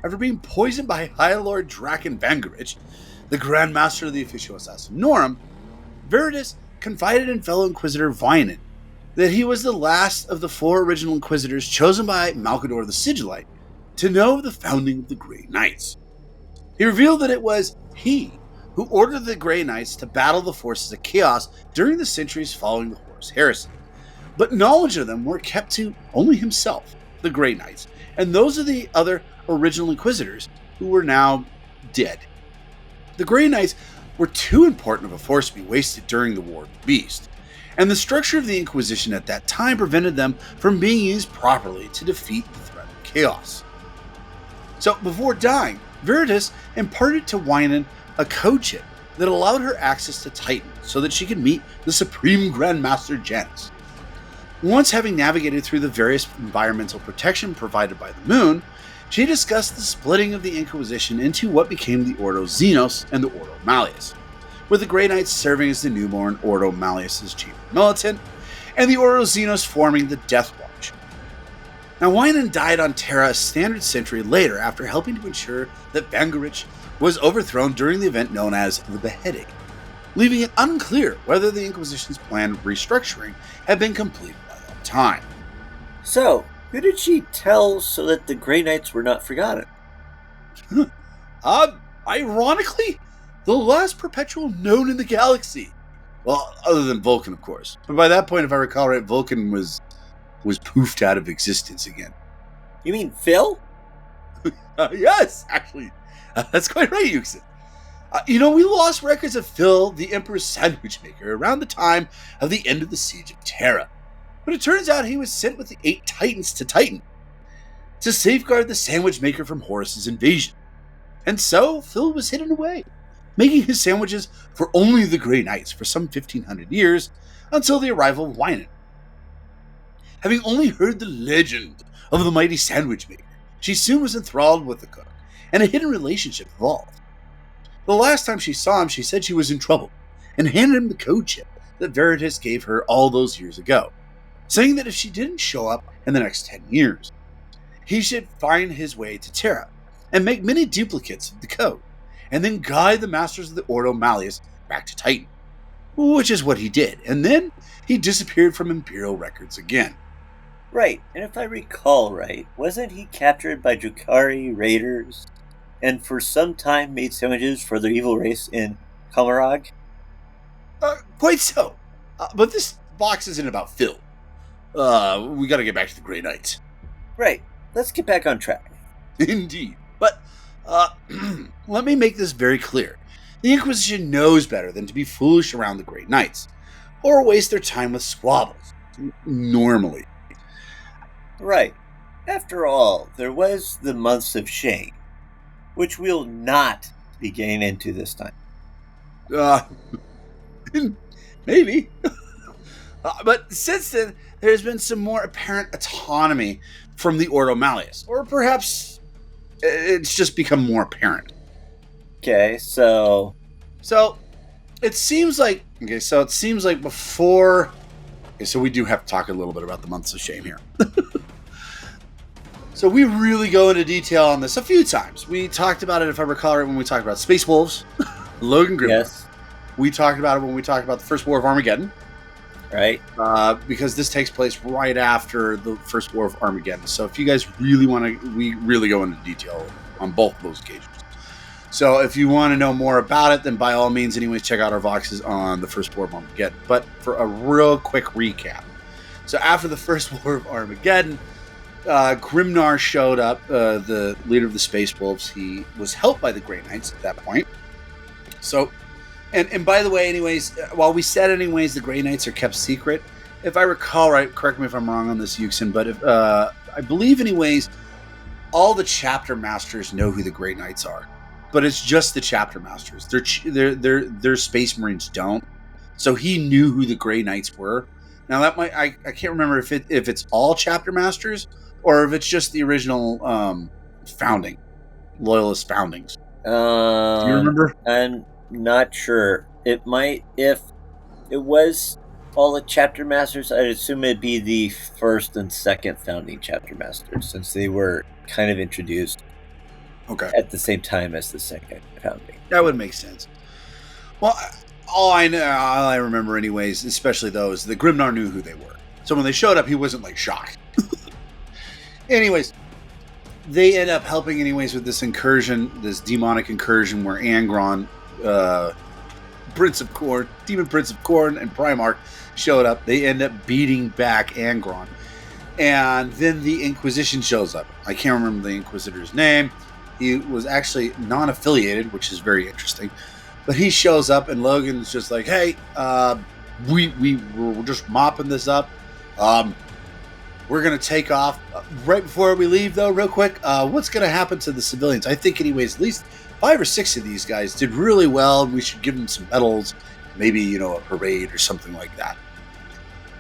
after being poisoned by High Lord Draken Vangerich, the Grand Master of the Officio Assassinorum, Veritas confided in fellow Inquisitor Vinan that he was the last of the 4 original Inquisitors chosen by Malcador the Sigillite to know of the founding of the Grey Knights. He revealed that it was he who ordered the Grey Knights to battle the forces of chaos during the centuries following the Horus Heresy, but knowledge of them were kept to only himself, the Grey Knights, and those of the other original Inquisitors who were now dead. The Grey Knights were too important of a force to be wasted during the War of the Beast, and the structure of the Inquisition at that time prevented them from being used properly to defeat the threat of chaos. So, before dying, Veritas imparted to Winan a code chip that allowed her access to Titan so that she could meet the Supreme Grand Master Janus. Once having navigated through the various environmental protection provided by the moon, she discussed the splitting of the Inquisition into what became the Ordo Xenos and the Ordo Malleus, with the Grey Knights serving as the newborn Ordo Malleus' chief militant, and the Ordo Xenos forming the Death Watch. Now, Winan died on Terra a standard century later after helping to ensure that Vangerich was overthrown during the event known as the Beheading, leaving it unclear whether the Inquisition's planned restructuring had been completed by that time. So, who did she tell so that the Grey Knights were not forgotten? Ironically, the last perpetual known in the galaxy. Well, other than Vulcan, of course. But by that point, if I recall right, Vulcan was poofed out of existence again. You mean Phil? Yes, actually. That's quite right, Yuksen. We lost records of Phil, the Emperor's sandwich maker, around the time of the end of the Siege of Terra. But it turns out he was sent with the 8 Titans to Titan to safeguard the sandwich maker from Horus's invasion. And so, Phil was hidden away, making his sandwiches for only the Grey Knights for some 1,500 years until the arrival of Winan. Having only heard the legend of the mighty sandwich maker, she soon was enthralled with the cook, and a hidden relationship evolved. The last time she saw him, she said she was in trouble, and handed him the code chip that Veritas gave her all those years ago, saying that if she didn't show up in the next 10 years, he should find his way to Terra and make many duplicates of the code, and then guide the masters of the Ordo Malleus back to Titan, which is what he did, and then he disappeared from Imperial records again. Right, and if I recall right, wasn't he captured by Drukhari raiders and for some time made sandwiches for their evil race in Kamarag? Quite so. But this box isn't about Phil. We gotta get back to the Grey Knights. Right, let's get back on track. Indeed. But, let me make this very clear. The Inquisition knows better than to be foolish around the Grey Knights, or waste their time with squabbles. Normally. Right. After all, there was the Months of Shame, which we'll not be getting into this time. Maybe. But since then, there's been some more apparent autonomy from the Ordo Malleus, or perhaps it's just become more apparent. Okay, so it seems like before. Okay, so we do have to talk a little bit about the Months of Shame here. So we really go into detail on this a few times. We talked about it, if I recall right, when we talked about Space Wolves, Logan Grimm. Yes. We talked about it when we talked about the First War of Armageddon. Right. Because this takes place right after the First War of Armageddon. So if you guys really want to, we really go into detail on both of those occasions. So if you want to know more about it, then by all means, anyways, check out our Voxes on the First War of Armageddon. But for a real quick recap. So after the First War of Armageddon, Grimnar showed up, the leader of the Space Wolves. He was helped by the Grey Knights at that point. So, and by the way, anyways, while we said anyways, the Grey Knights are kept secret. If I recall right, correct me if I'm wrong on this, Yuksen, but if I believe anyways, all the chapter masters know who the Grey Knights are, but it's just the chapter masters. Their Space Marines don't. So he knew who the Grey Knights were. Now that might I can't remember if it's all chapter masters or if it's just the original founding, loyalist foundings. Do you remember? I'm not sure. It might, if it was all the chapter masters, I'd assume it'd be the first and second founding chapter masters, since they were kind of introduced. Okay. at the same time as the second founding. That would make sense. Well, all I remember anyways, especially those, the Grimnar knew who they were. So when they showed up, he wasn't like shocked. Anyways, they end up helping anyways with this incursion, this demonic incursion where Angron, demon Prince of Korn and Primarch showed up. They end up beating back Angron. And then the Inquisition shows up. I can't remember the Inquisitor's name. He was actually non-affiliated, which is very interesting. But he shows up, and Logan's just like, "Hey, we're just mopping this up. We're gonna take off right before we leave, though. Real quick, what's gonna happen to the civilians? I think, anyways, at least 5 or 6 of these guys did really well, and we should give them some medals, maybe a parade or something like that."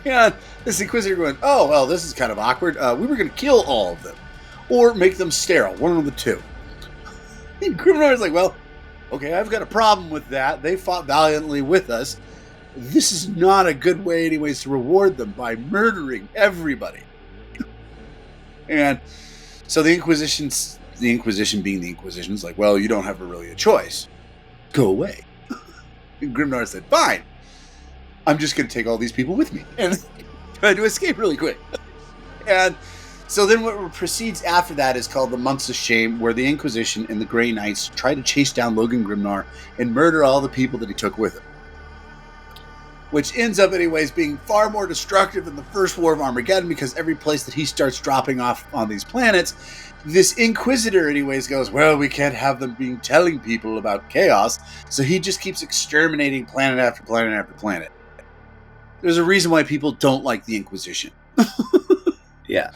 Yeah, this Inquisitor going, "Oh well, this is kind of awkward. We were gonna kill all of them, or make them sterile, one of the two." And Grimnor's like, "Well, okay, I've got a problem with that. They fought valiantly with us. This is not a good way, anyways, to reward them by murdering everybody." And so the Inquisition being the Inquisition is like, "Well, you don't have really a choice. Go away." And Grimnar said, "Fine. I'm just going to take all these people with me and try to escape really quick." And so then what proceeds after that is called the Months of Shame, where the Inquisition and the Grey Knights try to chase down Logan Grimnar and murder all the people that he took with him. Which ends up anyways being far more destructive than the First War of Armageddon, because every place that he starts dropping off on these planets, this Inquisitor anyways goes, "Well, we can't have them telling people about chaos," so he just keeps exterminating planet after planet after planet. There's a reason why people don't like the Inquisition. Yeah.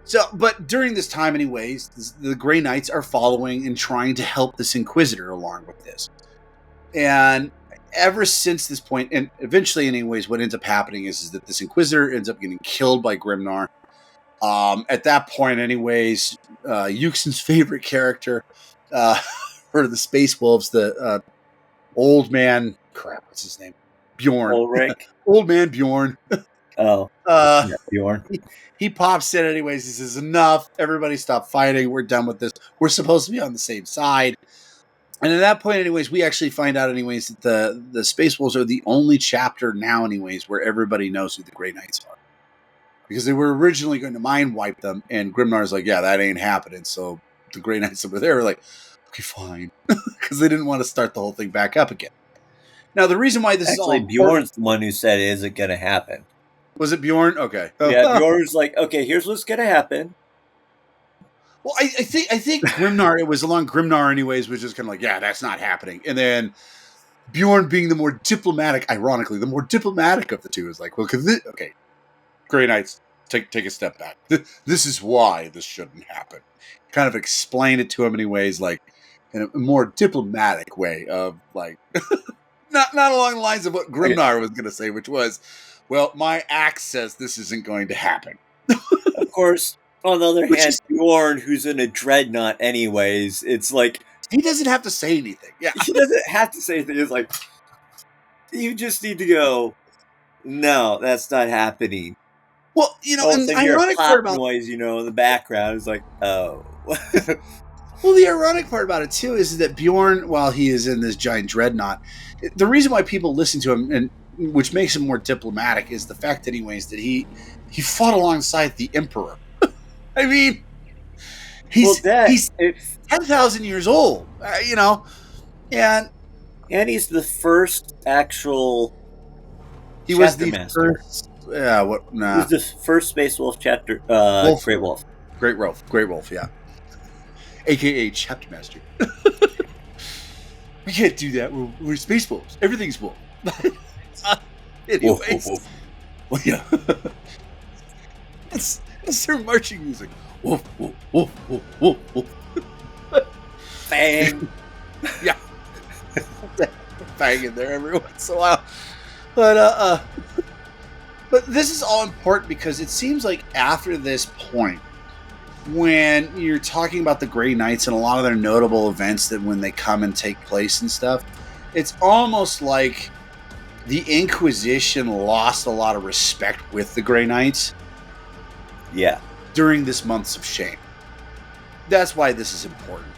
So, but during this time anyways, the Grey Knights are following and trying to help this Inquisitor along with this. And ever since this point, and eventually anyways, what ends up happening is that this Inquisitor ends up getting killed by Grimnar. At that point anyways, Yuksen's favorite character, for the Space Wolves, the old man, what's his name? Bjorn. Ulrich? Old man Bjorn. Oh. Yeah, Bjorn. He pops in anyways. He says, "Enough. Everybody stop fighting. We're done with this. We're supposed to be on the same side." And at that point anyways, we actually find out anyways that the Space Wolves are the only chapter now anyways where everybody knows who the Grey Knights are. Because they were originally going to mind wipe them, and Grimnar's like, "Yeah, that ain't happening." So the Grey Knights over there are like, "Okay, fine." Because they didn't want to start the whole thing back up again. Now, the reason why this Actually, is all Bjorn's the one who said it isn't going to happen. Was it Bjorn? Okay. Yeah, Bjorn's like, "Okay, here's what's going to happen." Well, I think Grimnar, it was along Grimnar anyways, was just kind of like, "Yeah, that's not happening." And then Bjorn, being the more diplomatic, ironically, the more diplomatic of the two, is like, "Well, okay, Grey Knights, take a step back. This is why this shouldn't happen." Kind of explain it to him anyways, like in a more diplomatic way of like, not along the lines of what Grimnar was going to say, which was, "Well, my axe says this isn't going to happen." Of course, on the other hand, Bjorn, who's in a dreadnought anyways, it's like... He doesn't have to say anything. Yeah. He doesn't have to say anything. It's like, you just need to go, "No, that's not happening." Well, and the ironic part about noise, in the background is like, oh. Well, the ironic part about it too is that Bjorn, while he is in this giant dreadnought, the reason why people listen to him, and which makes him more diplomatic, is the fact, anyways, that he fought alongside the Emperor. I mean, he's 10,000 years old, and he's the first actual. He was the master. First. Yeah, what? Nah. He was the first Space Wolf chapter. Great Wolf. Great Wolf. Yeah. AKA Chapter Master. We can't do that. We're Space Wolves. Everything's wolf. Anyways. Wolf. Well, yeah. That's their marching music. Wolf, wolf, wolf, wolf, wolf, wolf. Bang. Yeah. Bang in there every once in a while. But this is all important because it seems like after this point, when you're talking about the Grey Knights and a lot of their notable events that when they come and take place and stuff, it's almost like the Inquisition lost a lot of respect with the Grey Knights. Yeah. During this Months of Shame. That's why this is important.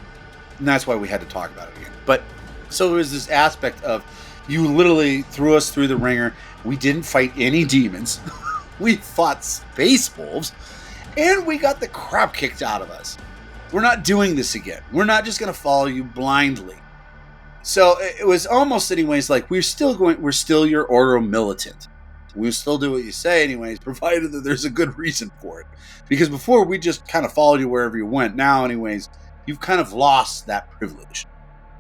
And that's why we had to talk about it again. But so there was this aspect of you literally threw us through the ringer. We didn't fight any demons. We fought space wolves. And we got the crap kicked out of us. We're not doing this again. We're not just going to follow you blindly. So it was almost anyways like we're still your Ordo militant. We'll still do what you say anyways, provided that there's a good reason for it. Because before we just kind of followed you wherever you went. Now anyways, you've kind of lost that privilege.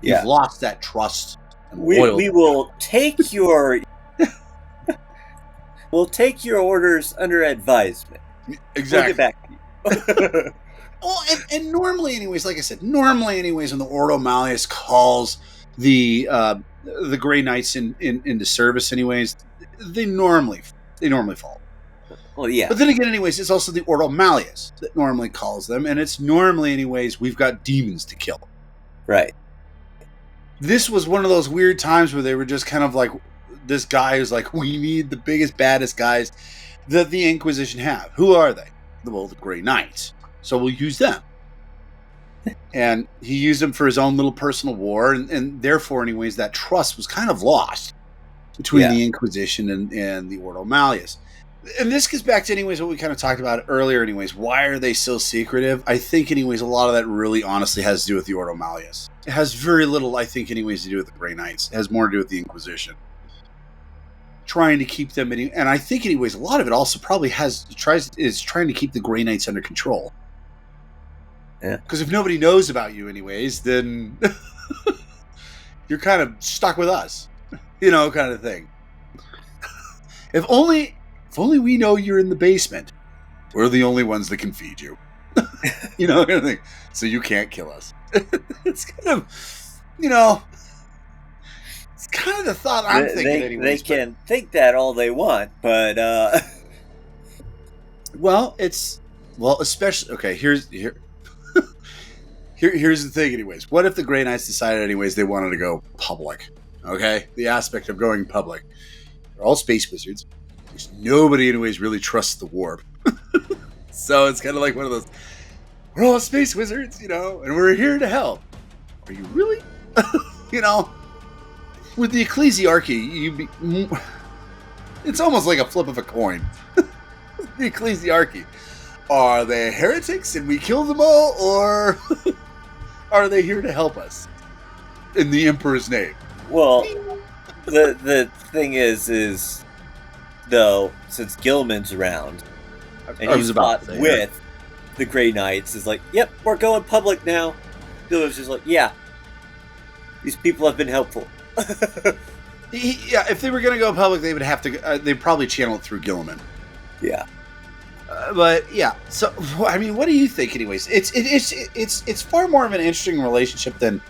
Yeah. You've lost that trust and We loyalty. will take your we'll take your orders under advisement. Exactly. We'll get back to you. Well, and normally anyways, like I said, when the Ordo Malleus calls the Grey Knights into service anyways, they normally fall. Well, yeah. But then again, anyways, it's also the Ordo Malleus that normally calls them, and it's normally, anyways, we've got demons to kill. Right. This was one of those weird times where they were just kind of like, this guy is like, we need the biggest, baddest guys that the Inquisition have. Who are they? Well, the Grey Knights. So we'll use them. And he used them for his own little personal war, and therefore, anyways, that trust was kind of lost between the Inquisition and the Ordo Malleus. And this gets back to, anyways, what we kind of talked about earlier, anyways. Why are they so secretive? I think, anyways, a lot of that really honestly has to do with the Ordo Malleus. It has very little, I think, anyways, to do with the Grey Knights. It has more to do with the Inquisition. Trying to keep them, and I think, anyways, a lot of it also probably is trying to keep the Grey Knights under control. Yeah. Because if nobody knows about you, anyways, then you're kind of stuck with us, kind of thing. If only we know you're in the basement, we're the only ones that can feed you, kind of thing. So you can't kill us. It's kind of, it's kind of the thought I'm thinking. Anyways, they can think that all they want, but especially okay. Here's the thing, anyways. What if the Grey Knights decided, anyways, they wanted to go public? Okay, the aspect of going public. They're all space wizards. There's nobody, anyways, really trusts the warp. So it's kind of like one of those. We're all space wizards, and we're here to help. Are you really? With the ecclesiarchy, it's almost like a flip of a coin. The ecclesiarchy. Are they heretics and we kill them all, or are they here to help us in the Emperor's name? Well, the thing is though, since Gilman's around and he's fought with the Grey Knights, is like, yep, we're going public now. Gilman's just like, yeah, these people have been helpful. If they were going to go public, they would have to. They'd probably channel it through Gilman. Yeah. But yeah, so I mean, what do you think? Anyways, it's far more of an interesting relationship than.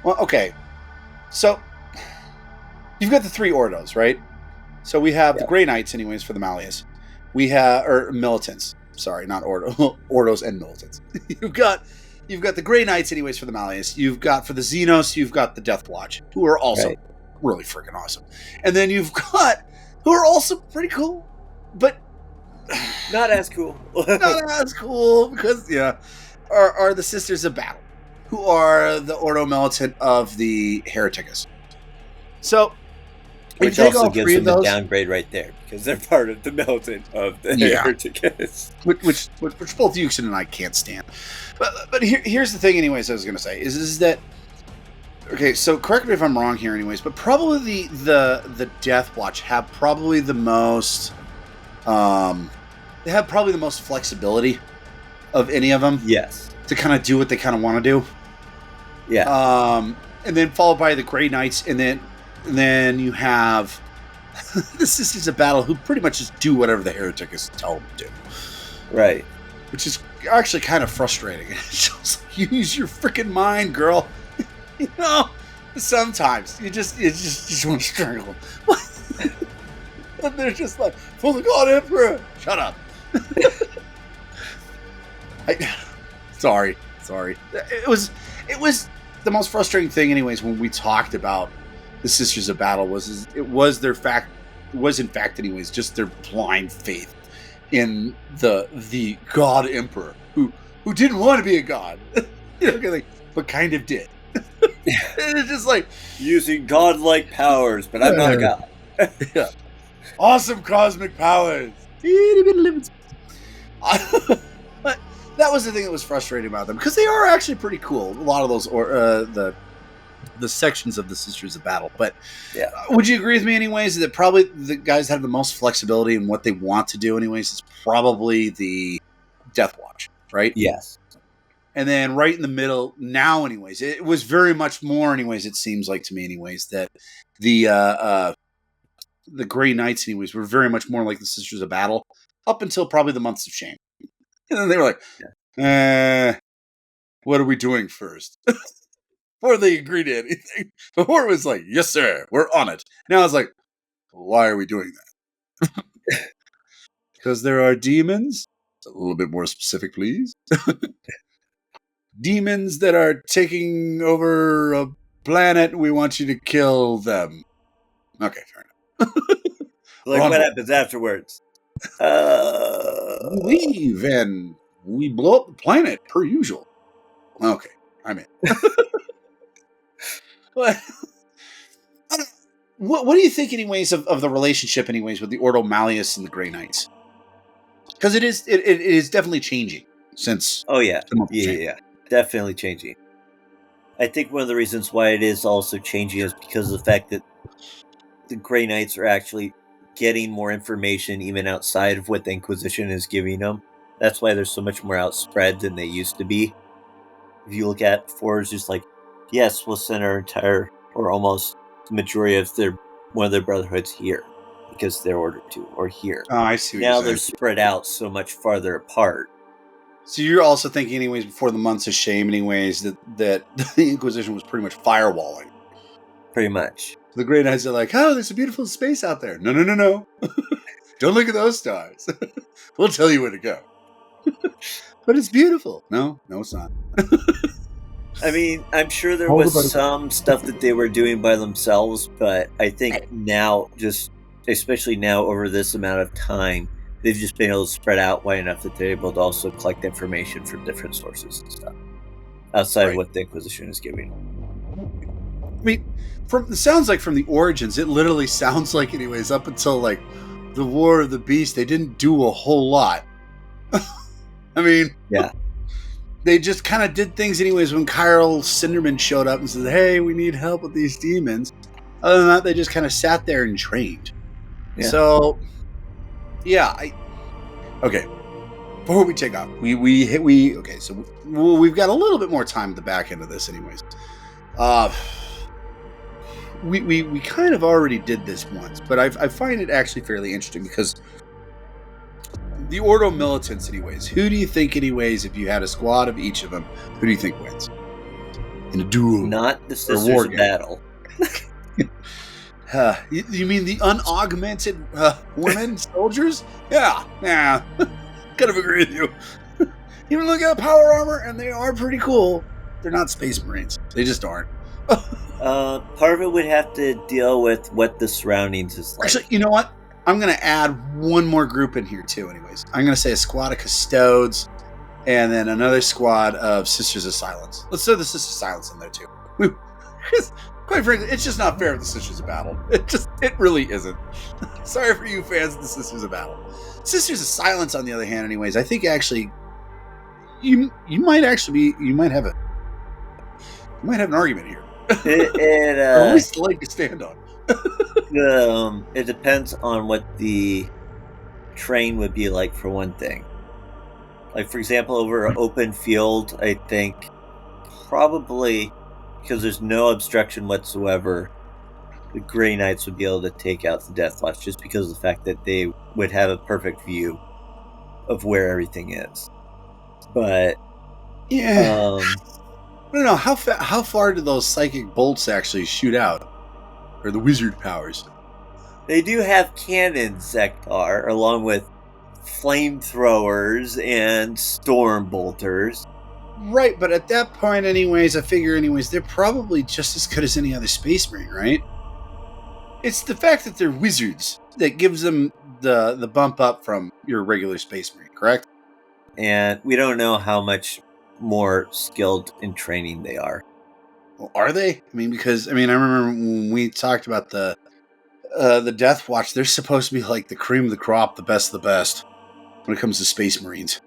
Well, okay, so you've got the three Ordos, right? So we have the Grey Knights, anyways, for the Malleus. We have militants. Sorry, not Ordos and militants. You've got the Grey Knights, anyways, for the Malleus. You've got for the Xenos, you've got the Death Watch, who are also really freaking awesome. And then you've got who are also pretty cool, but. Not as cool. Not as cool, because, are the Sisters of Battle, who are the Ordo Militant of the Hereticus. So, which also gives them a downgrade right there, because they're part of the Militant of the Hereticus. Which both Yuksen and I can't stand. But here's the thing, anyways, I was going to say, is that, okay, so correct me if I'm wrong here, anyways, but probably the Death Watch have probably the most... they have probably the most flexibility of any of them. Yes. To kind of do what they kind of want to do. Yeah. And then followed by the Grey Knights, and then you have the Sisters of Battle, who pretty much just do whatever the Hereticus tell them to do. Right. Which is actually kind of frustrating. It's just like, use your freaking mind, girl. Sometimes you just want to strangle them. And they're just like, for the God Emperor, shut up. Sorry. It was the most frustrating thing, anyways, when we talked about the Sisters of Battle was in fact, anyways, just their blind faith in the God Emperor who didn't want to be a god. but kind of did. It's just like Using godlike powers, but I'm not a god. yeah. Awesome cosmic powers. But that was the thing that was frustrating about them, because they are actually pretty cool. A lot of those, or the sections of the Sisters of Battle. But Yeah. Would you agree with me, anyways, that probably the guys have the most flexibility in what they want to do, anyways? It's probably the Death Watch, right? Yes. And then right in the middle now, anyways, it was very much more, anyways. It seems like to me, anyways, that the Grey Knights, anyways, were very much more like the Sisters of Battle up until probably the Months of Shame. And then they were like, what are we doing first? Before they agreed to anything. Before it was like, yes, sir, we're on it. Now it's like, why are we doing that? Because there are demons. A little bit more specific, please. Demons that are taking over a planet. We want you to kill them. Okay, fair enough. Like, what happens afterwards? We leave and we blow up the planet, per usual. Okay, I'm in. What do you think, anyways, of the relationship, anyways, with the Ordo Malleus and the Grey Knights? Because it is definitely changing since. Oh yeah, the Month of Shame. yeah, definitely changing. I think one of the reasons why it is also changing is because of the fact that the Grey Knights are actually getting more information even outside of what the Inquisition is giving them. That's why they're so much more outspread than they used to be. If you look at before, it's just like, yes, we'll send our entire, or almost the majority of one of their brotherhoods here because they're ordered to, or here. Oh, I see what Now you're they're saying. spread out so much farther apart. So you're also thinking, anyways, before the Months of Shame, anyways, that the Inquisition was pretty much firewalling. Pretty much. The Grey Knights are like, oh, there's a beautiful space out there. No. Don't look at those stars. We'll tell you where to go. But it's beautiful. No, it's not. I mean, I'm sure there was some stuff that they were doing by themselves, but I think now, just especially now over this amount of time, they've just been able to spread out wide enough that they're able to also collect information from different sources and stuff outside of what the Inquisition is giving them. I mean, it sounds like from the Origins, it literally sounds like, anyways, up until like the War of the Beast, they didn't do a whole lot. I mean, yeah, they just kind of did things, anyways. When Kyril Cinderman showed up and said, "Hey, we need help with these demons," other than that, they just kind of sat there and trained. Yeah. So, yeah, okay. Before we take off, okay. So we've got a little bit more time at the back end of this, anyways. We kind of already did this once, but I find it actually fairly interesting because the Ordo Militants, anyways. Who do you think, anyways, if you had a squad of each of them, who do you think wins in a duel? Not the Sisters of Battle. You mean the unaugmented women soldiers? Yeah. Kind of agree with you. Even look at the power armor, and they are pretty cool. They're not Space Marines. They just aren't. Part of it would have to deal with what the surroundings is like. Actually, you know what? I'm going to add one more group in here, too, anyways. I'm going to say a squad of Custodes, and then another squad of Sisters of Silence. Let's throw the Sisters of Silence in there, too. Quite frankly, it's just not fair with the Sisters of Battle. It really isn't. Sorry for you fans of the Sisters of Battle. Sisters of Silence, on the other hand, anyways, I think actually you might have an argument here. At least a leg to stand on. It depends on what the train would be like, for one thing. Like, for example, over an open field, I think probably because there's no obstruction whatsoever, the Grey Knights would be able to take out the Death Watch just because of the fact that they would have a perfect view of where everything is. But yeah, I don't know how far do those psychic bolts actually shoot out, or the wizard powers? They do have cannons, Zeckthar, along with flamethrowers and storm bolters. Right, but at that point, anyways, I figure, anyways, they're probably just as good as any other Space Marine, right? It's the fact that they're wizards that gives them the bump up from your regular Space Marine, correct? And we don't know how much more skilled in training they are. Well, are they? I mean, because I remember when we talked about the Death Watch, they're supposed to be like the cream of the crop, the best of the best when it comes to Space Marines.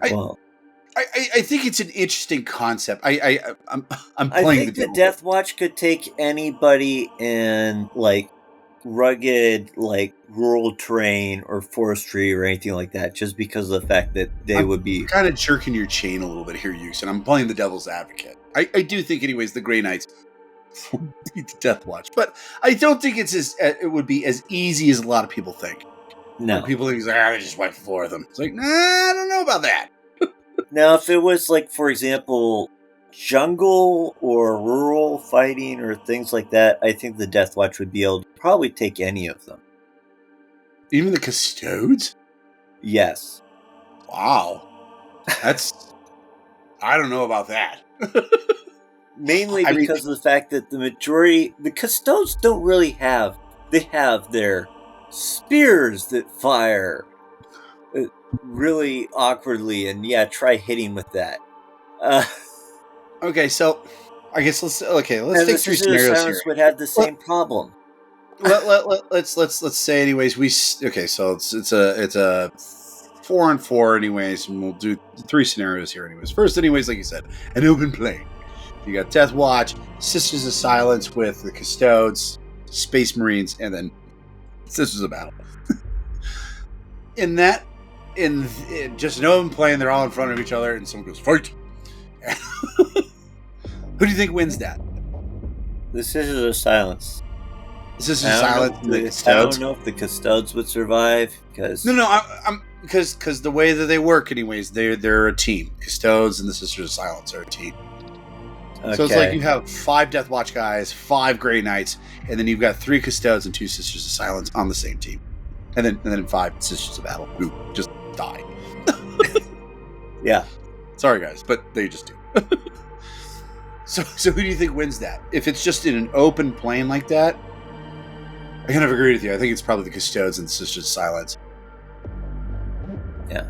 Well, I think it's an interesting concept. I'm I playing think the the devil. Death Watch could take anybody in like rugged, like rural terrain or forestry or anything like that, just because of the fact that they would be kind of jerking your chain a little bit here, Yuksen. I'm playing the devil's advocate. I do think, anyways, the Grey Knights beat the Death Watch, but I don't think it would be as easy as a lot of people think. no. People think they just wipe the floor with them. It's like, nah, I don't know about that. Now, if it was like, for example, jungle or rural fighting or things like that, I think the Death Watch would be able to probably take any of them. Even the Custodes? Yes. Wow. That's... I don't know about that. Mainly because of the fact that the Custodes don't really have, they have their spears that fire really awkwardly, and try hitting with that. Okay, so I guess let's take the three Sisters of scenarios Silence here. would have the same problem. Let's say anyways. Okay, so it's a 4-on-4 anyways, and we'll do 3 scenarios here anyways. First, anyways, like you said, an open plain. You got Death Watch, Sisters of Silence with the Custodes, Space Marines, and then Sisters of Battle. In just an open plain, they're all in front of each other, and someone goes fight. Who do you think wins that? The Sisters of Silence. Sisters of Silence and the Custodes. I don't know if the Custodes would survive because I'm because the way that they work, anyways, they're a team. Custodes and the Sisters of Silence are a team. Okay. So it's like you have 5 Death Watch guys, 5 Grey Knights, and then you've got 3 Custodes and 2 Sisters of Silence on the same team, and then 5 Sisters of Battle who just die. Yeah. Sorry, guys, but they just do. So who do you think wins that? If it's just in an open plain like that, I kind of agree with you. I think it's probably the Custodes and the Sisters of Silence. Yeah.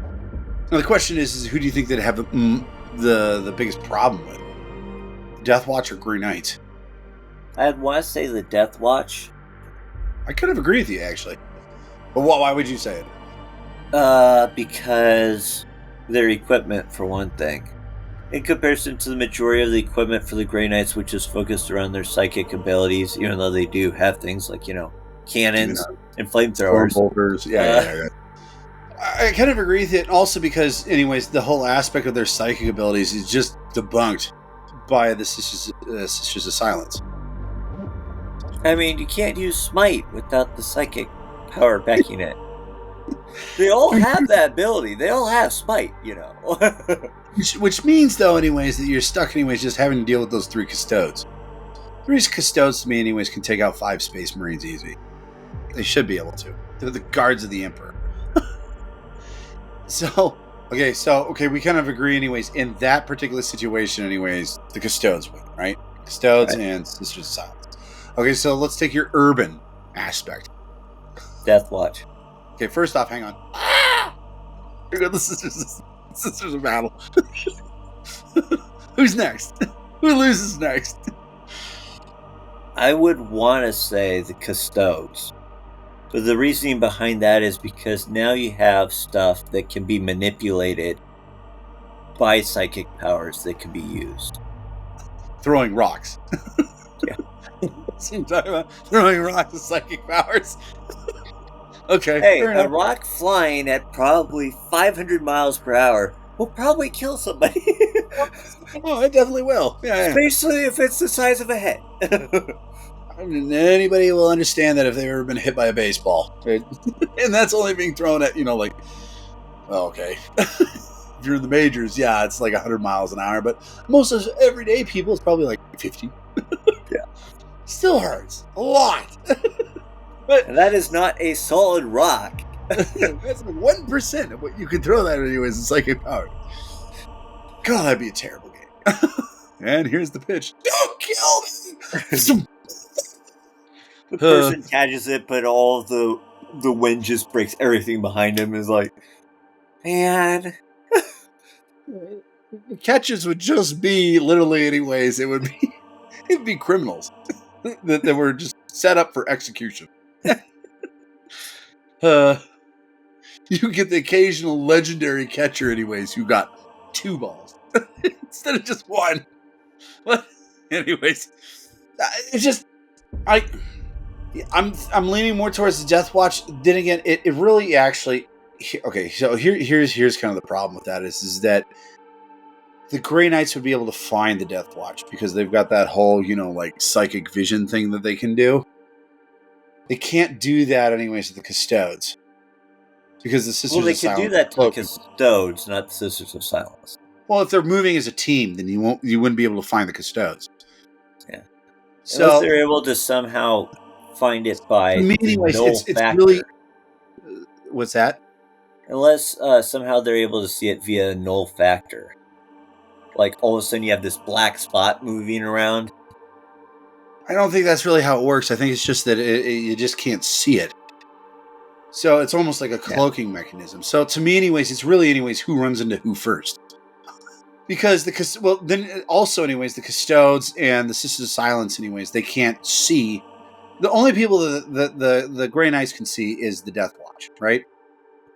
Now the question is who do you think that have the biggest problem with? Death Watch or Grey Knights? I'd want to say the Death Watch. I kind of agree with you, actually. But why would you say it? Because their equipment, for one thing. In comparison to the majority of the equipment for the Grey Knights, which is focused around their psychic abilities, even though they do have things like, cannons and flamethrowers. Bolters. Yeah. I kind of agree with it. Also because, anyways, the whole aspect of their psychic abilities is just debunked by the Sisters of Silence. I mean, you can't use Smite without the psychic power backing it. They all have that ability. They all have Smite, Which means, though, anyways, that you're stuck, anyways, just having to deal with those 3 Custodes. 3 Custodes, to me, anyways, can take out 5 Space Marines easy. They should be able to. They're the guards of the Emperor. Okay, we kind of agree, anyways, in that particular situation, anyways, the Custodes win, right? Custodes and Sisters of Silence. Okay, so let's take your urban aspect. Death Watch. Okay, first off, hang on. Here go the Sisters of Battle. Who's next? Who loses next? I would want to say the Custodes. But the reasoning behind that is because now you have stuff that can be manipulated by psychic powers that can be used. Throwing rocks. Yeah. So you're talking about throwing rocks with psychic powers. Okay. Hey, a rock flying at probably 500 miles per hour will probably kill somebody. Oh, it definitely will. Yeah. Especially if it's the size of a head. Anybody will understand that if they've ever been hit by a baseball. Right? And that's only being thrown at, okay. If you're in the majors, yeah, it's like 100 miles an hour, but most of everyday people, it's probably like 50. Yeah. Still hurts. A lot. But that is not a solid rock. That's like 1% of what you could throw that anyways in psychic power. God, that'd be a terrible game. And here's the pitch. Don't kill me! The person catches it, but all of the wind just breaks everything behind him. Is like, man. catches would just be literally, anyways. It'd be criminals that were just set up for execution. You get the occasional legendary catcher, anyways, who got 2 balls instead of just 1. But anyways, it's just I'm leaning more towards the Death Watch. Then again, it really actually okay. So here's kind of the problem with that is that the Grey Knights would be able to find the Death Watch because they've got that whole like psychic vision thing that they can do. They can't do that anyways to the Custodes because the Sisters they of could Silence do that to the Custodes, not the Sisters of Silence. Well, if they're moving as a team, then you wouldn't be able to find the Custodes. Yeah. So unless they're able to somehow find it by anyways, null it's factor. really what's that? Unless somehow they're able to see it via null factor. Like all of a sudden you have this black spot moving around. I don't think that's really how it works. I think it's just that you just can't see it. So it's almost like a cloaking mechanism. So to me, anyways, it's really, anyways, who runs into who first. Because then also, anyways, the Custodes and the Sisters of Silence, anyways, they can't see. The only people that the Grey Knights can see is the Death Watch, right?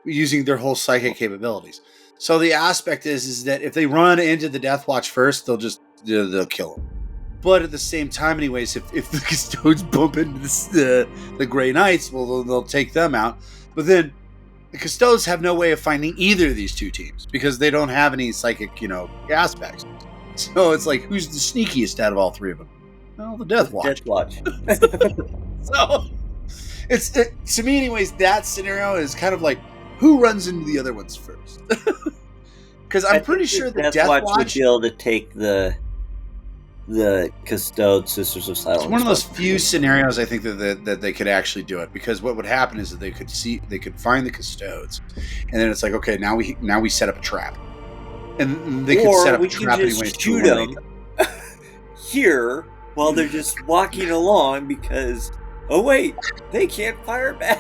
Using their whole psychic capabilities. So the aspect is that if they run into the Death Watch first, they'll kill them. But at the same time, anyways, if the Custodes bump into the Grey Knights, well, they'll take them out. But then the Custodes have no way of finding either of these 2 teams because they don't have any psychic, aspects. So it's like, who's the sneakiest out of all 3 of them? Well, the Death Watch. Death Watch. So it's to me, anyways, that scenario is kind of like who runs into the other ones first. Because I'm pretty sure the Death Watch would be able to take the Custode Sisters of Silence. It's one of those few scenarios I think that they could actually do it, because what would happen is that they could find the Custodes, and then it's like, okay, now we set up a trap, and they could set up a trap anyways. Shoot them here while they're just walking along because wait, they can't fire back.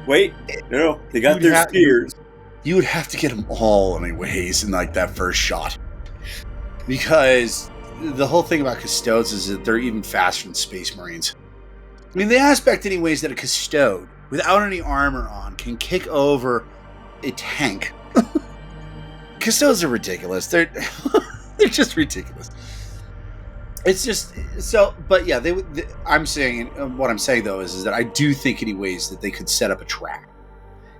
Wait, no, they got their spears. You would have to get them all anyways in like that first shot. Because the whole thing about Custodes is that they're even faster than Space Marines. I mean, the aspect, anyways, that a Custode, without any armor on, can kick over a tank. Custodes are ridiculous. They're just ridiculous. It's just so. But yeah, I'm saying what I'm saying though is that I do think, anyways, that they could set up a trap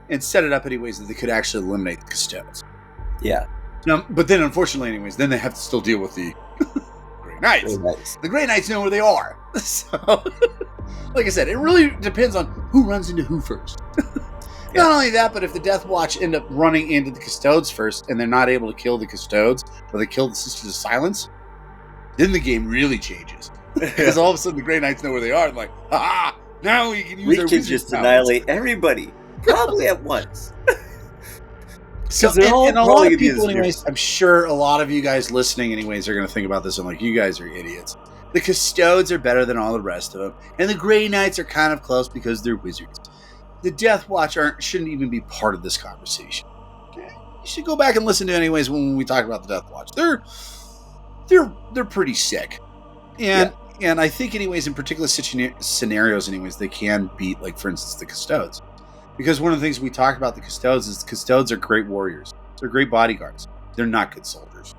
and set it up anyways that they could actually eliminate the Custodes. Yeah. But then, unfortunately, anyways, then they have to still deal with the Grey Knights. The Grey Knights know where they are. So, like I said, it really depends on who runs into who first. Yeah. Not only that, but if the Death Watch end up running into the Custodes first, and they're not able to kill the Custodes, or they kill the Sisters of Silence, then the game really changes. Because all of a sudden, the Grey Knights know where they are, and like, ah, now we can use our wizard just powers. Annihilate everybody, probably at once. So, and a lot of people, anyways, I'm sure a lot of you guys listening, anyways, are going to think about this and like, you guys are idiots. The Custodes are better than all the rest of them, and the Grey Knights are kind of close because they're wizards. The Death Watch shouldn't even be part of this conversation. Okay? You should go back and listen to, anyways, when we talk about the Death Watch. They're pretty sick, and I think, anyways, in particular scenarios, anyways, they can beat, like, for instance, the Custodes. Because one of the things we talked about the Custodes is the Custodes are great warriors. They're great bodyguards. They're not good soldiers.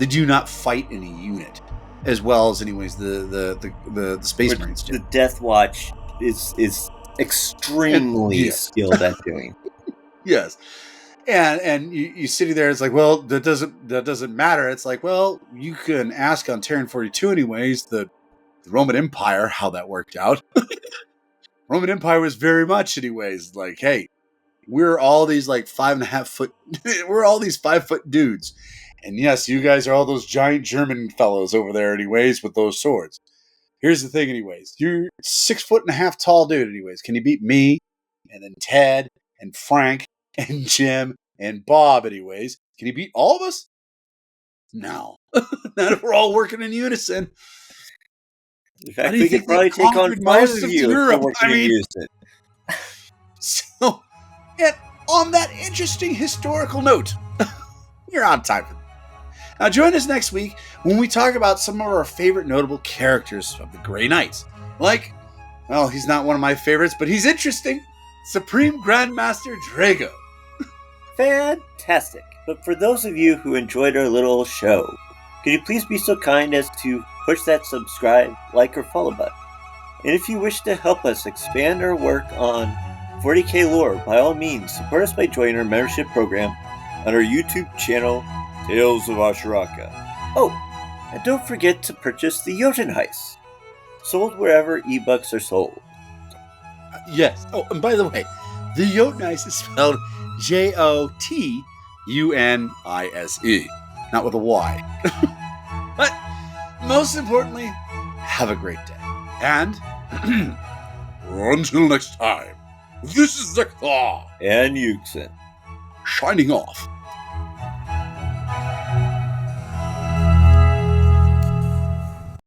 They do not fight in a unit as well as, anyways, the Space Marines do. The Death Watch is extremely skilled at doing. Yes. And you sitting there, it's like, well, that doesn't matter. It's like, well, you can ask on Terran 42 anyways, the Roman Empire, how that worked out. Roman Empire was very much, anyways, like, hey, we're all these like 5.5 foot, we're all these 5 foot dudes. And yes, you guys are all those giant German fellows over there, anyways, with those swords. Here's the thing, anyways, you're 6.5 foot tall dude, anyways. Can you beat me? And then Ted and Frank and Jim and Bob, anyways. Can you beat all of us? No. Not if we're all working in unison. In fact, we could probably take on 5 of you if we're working in unison. So, and on that interesting historical note, you're on time for that. Now join us next week when we talk about some of our favorite notable characters of the Grey Knights. Like, well, he's not one of my favorites, but he's interesting. Supreme Grandmaster Drago. Fantastic. But for those of you who enjoyed our little show, could you please be so kind as to push that subscribe, like, or follow button? And if you wish to help us expand our work on 40k lore, by all means, support us by joining our membership program on our YouTube channel, Tales of Ashraka. Oh, and don't forget to purchase the Jotun Heist, sold wherever ebooks are sold. Yes. Oh, and by the way, the Jotun Heist is spelled Jotunise, not with a Y. But most importantly, have a great day. And Until next time, this is Zeckthar And Yuksen. signing off.